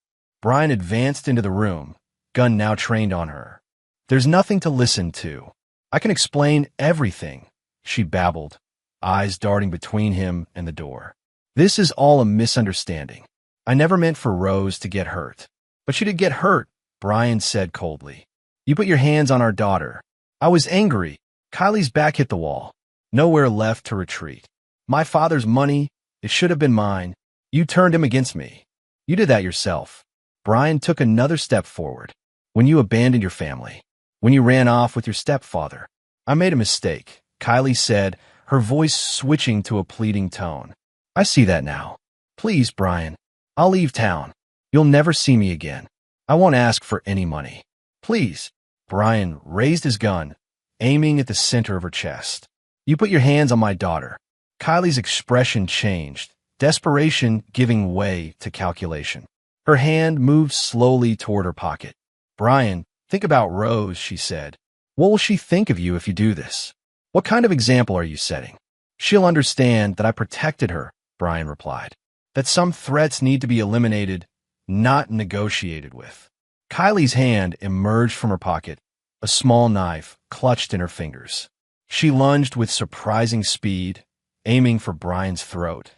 Brian advanced into the room, gun now trained on her. "There's nothing to listen to. I can explain everything," she babbled, eyes darting between him and the door. "This is all a misunderstanding. I never meant for Rose to get hurt." "But she did get hurt," Brian said coldly. "You put your hands on our daughter." "I was angry." Kylie's back hit the wall. Nowhere left to retreat. "My father's money, it should have been mine. You turned him against me. You did that yourself." Brian took another step forward. "When you abandoned your family. When you ran off with your stepfather. I made a mistake," Kylie said, her voice switching to a pleading tone. "I see that now. Please, Brian. I'll leave town. You'll never see me again. I won't ask for any money. Please." Brian raised his gun, aiming at the center of her chest. "You put your hands on my daughter." Kylie's expression changed, desperation giving way to calculation. Her hand moved slowly toward her pocket. "Brian, think about Rose," she said. "What will she think of you if you do this? What kind of example are you setting?" "She'll understand that I protected her," Brian replied. "That some threats need to be eliminated, not negotiated with." Kylie's hand emerged from her pocket, a small knife clutched in her fingers. She lunged with surprising speed, aiming for Brian's throat.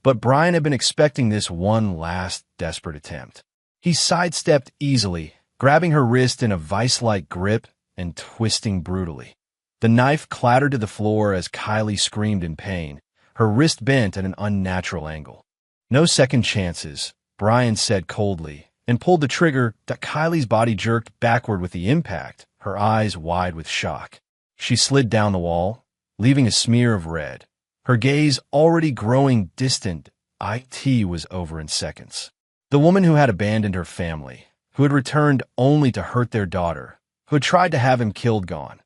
But Brian had been expecting this one last desperate attempt. He sidestepped easily, grabbing her wrist in a vice-like grip and twisting brutally. The knife clattered to the floor as Kylie screamed in pain, her wrist bent at an unnatural angle. "No second chances," Brian said coldly, and pulled the trigger. That Kylie's body jerked backward with the impact, her eyes wide with shock. She slid down the wall, leaving a smear of red. Her gaze already growing distant. It was over in seconds. The woman who had abandoned her family, who had returned only to hurt their daughter, who had tried to have him killed, gone.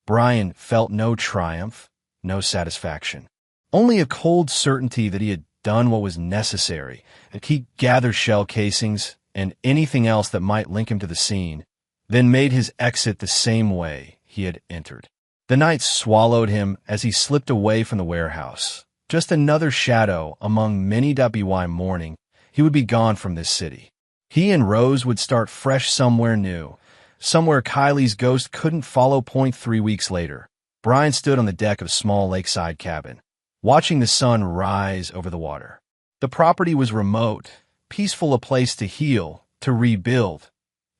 Brian felt no triumph, no satisfaction. Only a cold certainty that he had done what was necessary, and he gathered shell casings and anything else that might link him to the scene, then made his exit the same way he had entered. The night swallowed him as he slipped away from the warehouse. Just another shadow among many. By morning, he would be gone from this city. He and Rose would start fresh somewhere new, somewhere Kylie's ghost couldn't follow. 3 weeks later, Brian stood on the deck of a small lakeside cabin, watching the sun rise over the water. The property was remote, peaceful, a place to heal, to rebuild.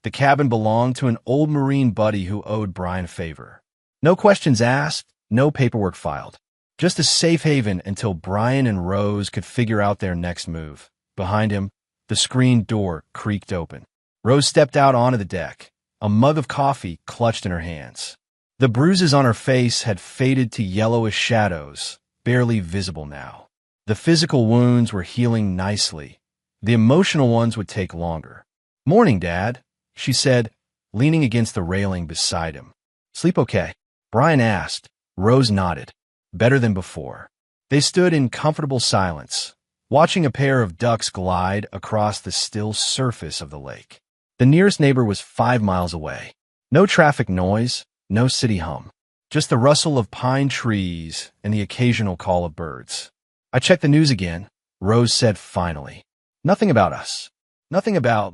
The cabin belonged to an old Marine buddy who owed Brian a favor. No questions asked, no paperwork filed. Just a safe haven until Brian and Rose could figure out their next move. Behind him, the screen door creaked open. Rose stepped out onto the deck, a mug of coffee clutched in her hands. The bruises on her face had faded to yellowish shadows, barely visible now. The physical wounds were healing nicely. The emotional ones would take longer. "Morning, Dad," she said, leaning against the railing beside him. "Sleep okay?" Brian asked. Rose nodded. Better than before. They stood in comfortable silence, watching a pair of ducks glide across the still surface of the lake. The nearest neighbor was 5 miles away. No traffic noise, no city hum. Just the rustle of pine trees and the occasional call of birds. "I checked the news again," Rose said finally. "Nothing about us. Nothing about..."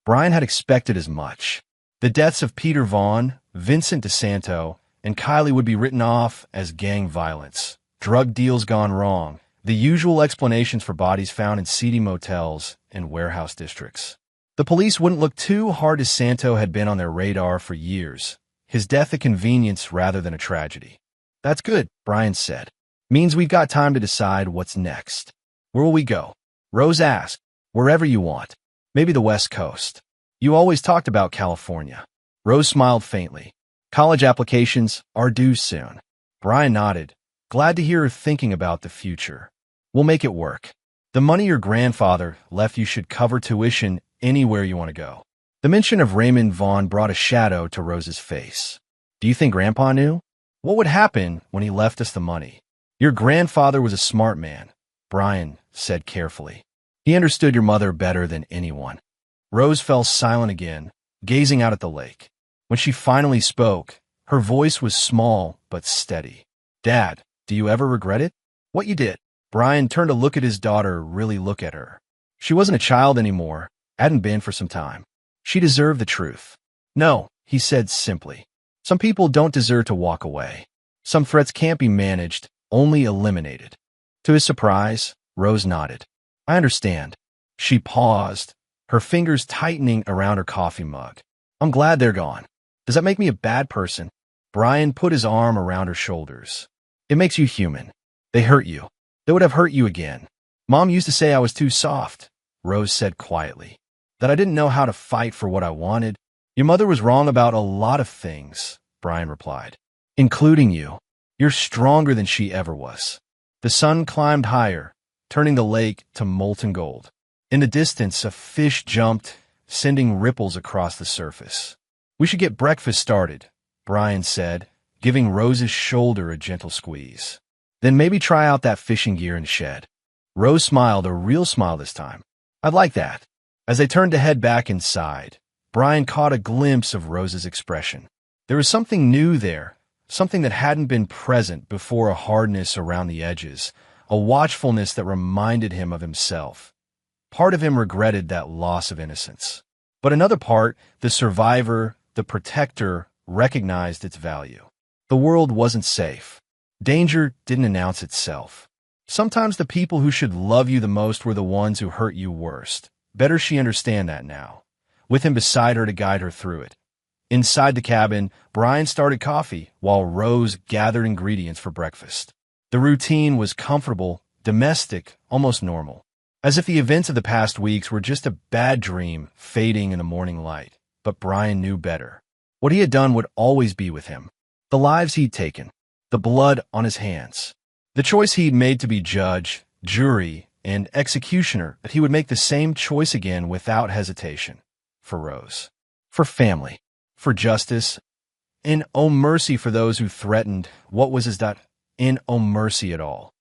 Brian had expected as much. The deaths of Peter Vaughn, Vincent DeSanto, and Kylie would be written off as gang violence, drug deals gone wrong, the usual explanations for bodies found in seedy motels and warehouse districts. The police wouldn't look too hard. DeSanto had been on their radar for years, his death a convenience rather than a tragedy. "That's good," Brian said. "Means we've got time to decide what's next." "Where will we go?" Rose asked. "Wherever you want. Maybe the West Coast. You always talked about California." Rose smiled faintly. "College applications are due soon." Brian nodded, glad to hear her thinking about the future. "We'll make it work. The money your grandfather left you should cover tuition anywhere you want to go." The mention of Raymond Vaughn brought a shadow to Rose's face. "Do you think Grandpa knew? What would happen when he left us the money?" "Your grandfather was a smart man," Brian said carefully. "He understood your mother better than anyone." Rose fell silent again, gazing out at the lake. When she finally spoke, her voice was small but steady. "Dad, do you ever regret it? What you did?" Brian turned to look at his daughter, really look at her. She wasn't a child anymore, hadn't been for some time. She deserved the truth. "No," he said simply. "Some people don't deserve to walk away. Some threats can't be managed, only eliminated." To his surprise, Rose nodded. "I understand." She paused, her fingers tightening around her coffee mug. "I'm glad they're gone. Does that make me a bad person?" Brian put his arm around her shoulders. "It makes you human. They hurt you. They would have hurt you again. Mom used to say I was too soft," Rose said quietly. "That I didn't know how to fight for what I wanted." "Your mother was wrong about a lot of things," Brian replied. "Including you. You're stronger than she ever was." The sun climbed higher, turning the lake to molten gold. In the distance, a fish jumped, sending ripples across the surface. "We should get breakfast started," Brian said, giving Rose's shoulder a gentle squeeze. "Then maybe try out that fishing gear in the shed." Rose smiled, a real smile this time. "I'd like that." As they turned to head back inside, Brian caught a glimpse of Rose's expression. There was something new there, something that hadn't been present before, a hardness around the edges, a watchfulness that reminded him of himself. Part of him regretted that loss of innocence. But another part, the survivor, the protector, recognized its value. The world wasn't safe. Danger didn't announce itself. Sometimes the people who should love you the most were the ones who hurt you worst. Better she understand that now, with him beside her to guide her through it. Inside the cabin, Brian started coffee while Rose gathered ingredients for breakfast. The routine was comfortable, domestic, almost normal. As if the events of the past weeks were just a bad dream fading in the morning light. But Brian knew better. What he had done would always be with him. The lives he'd taken, the blood on his hands, the choice he'd made to be judge, jury, and executioner, that he would make the same choice again without hesitation. For Rose. For family. For justice. And oh mercy for those who threatened what was his dot. And oh mercy at all.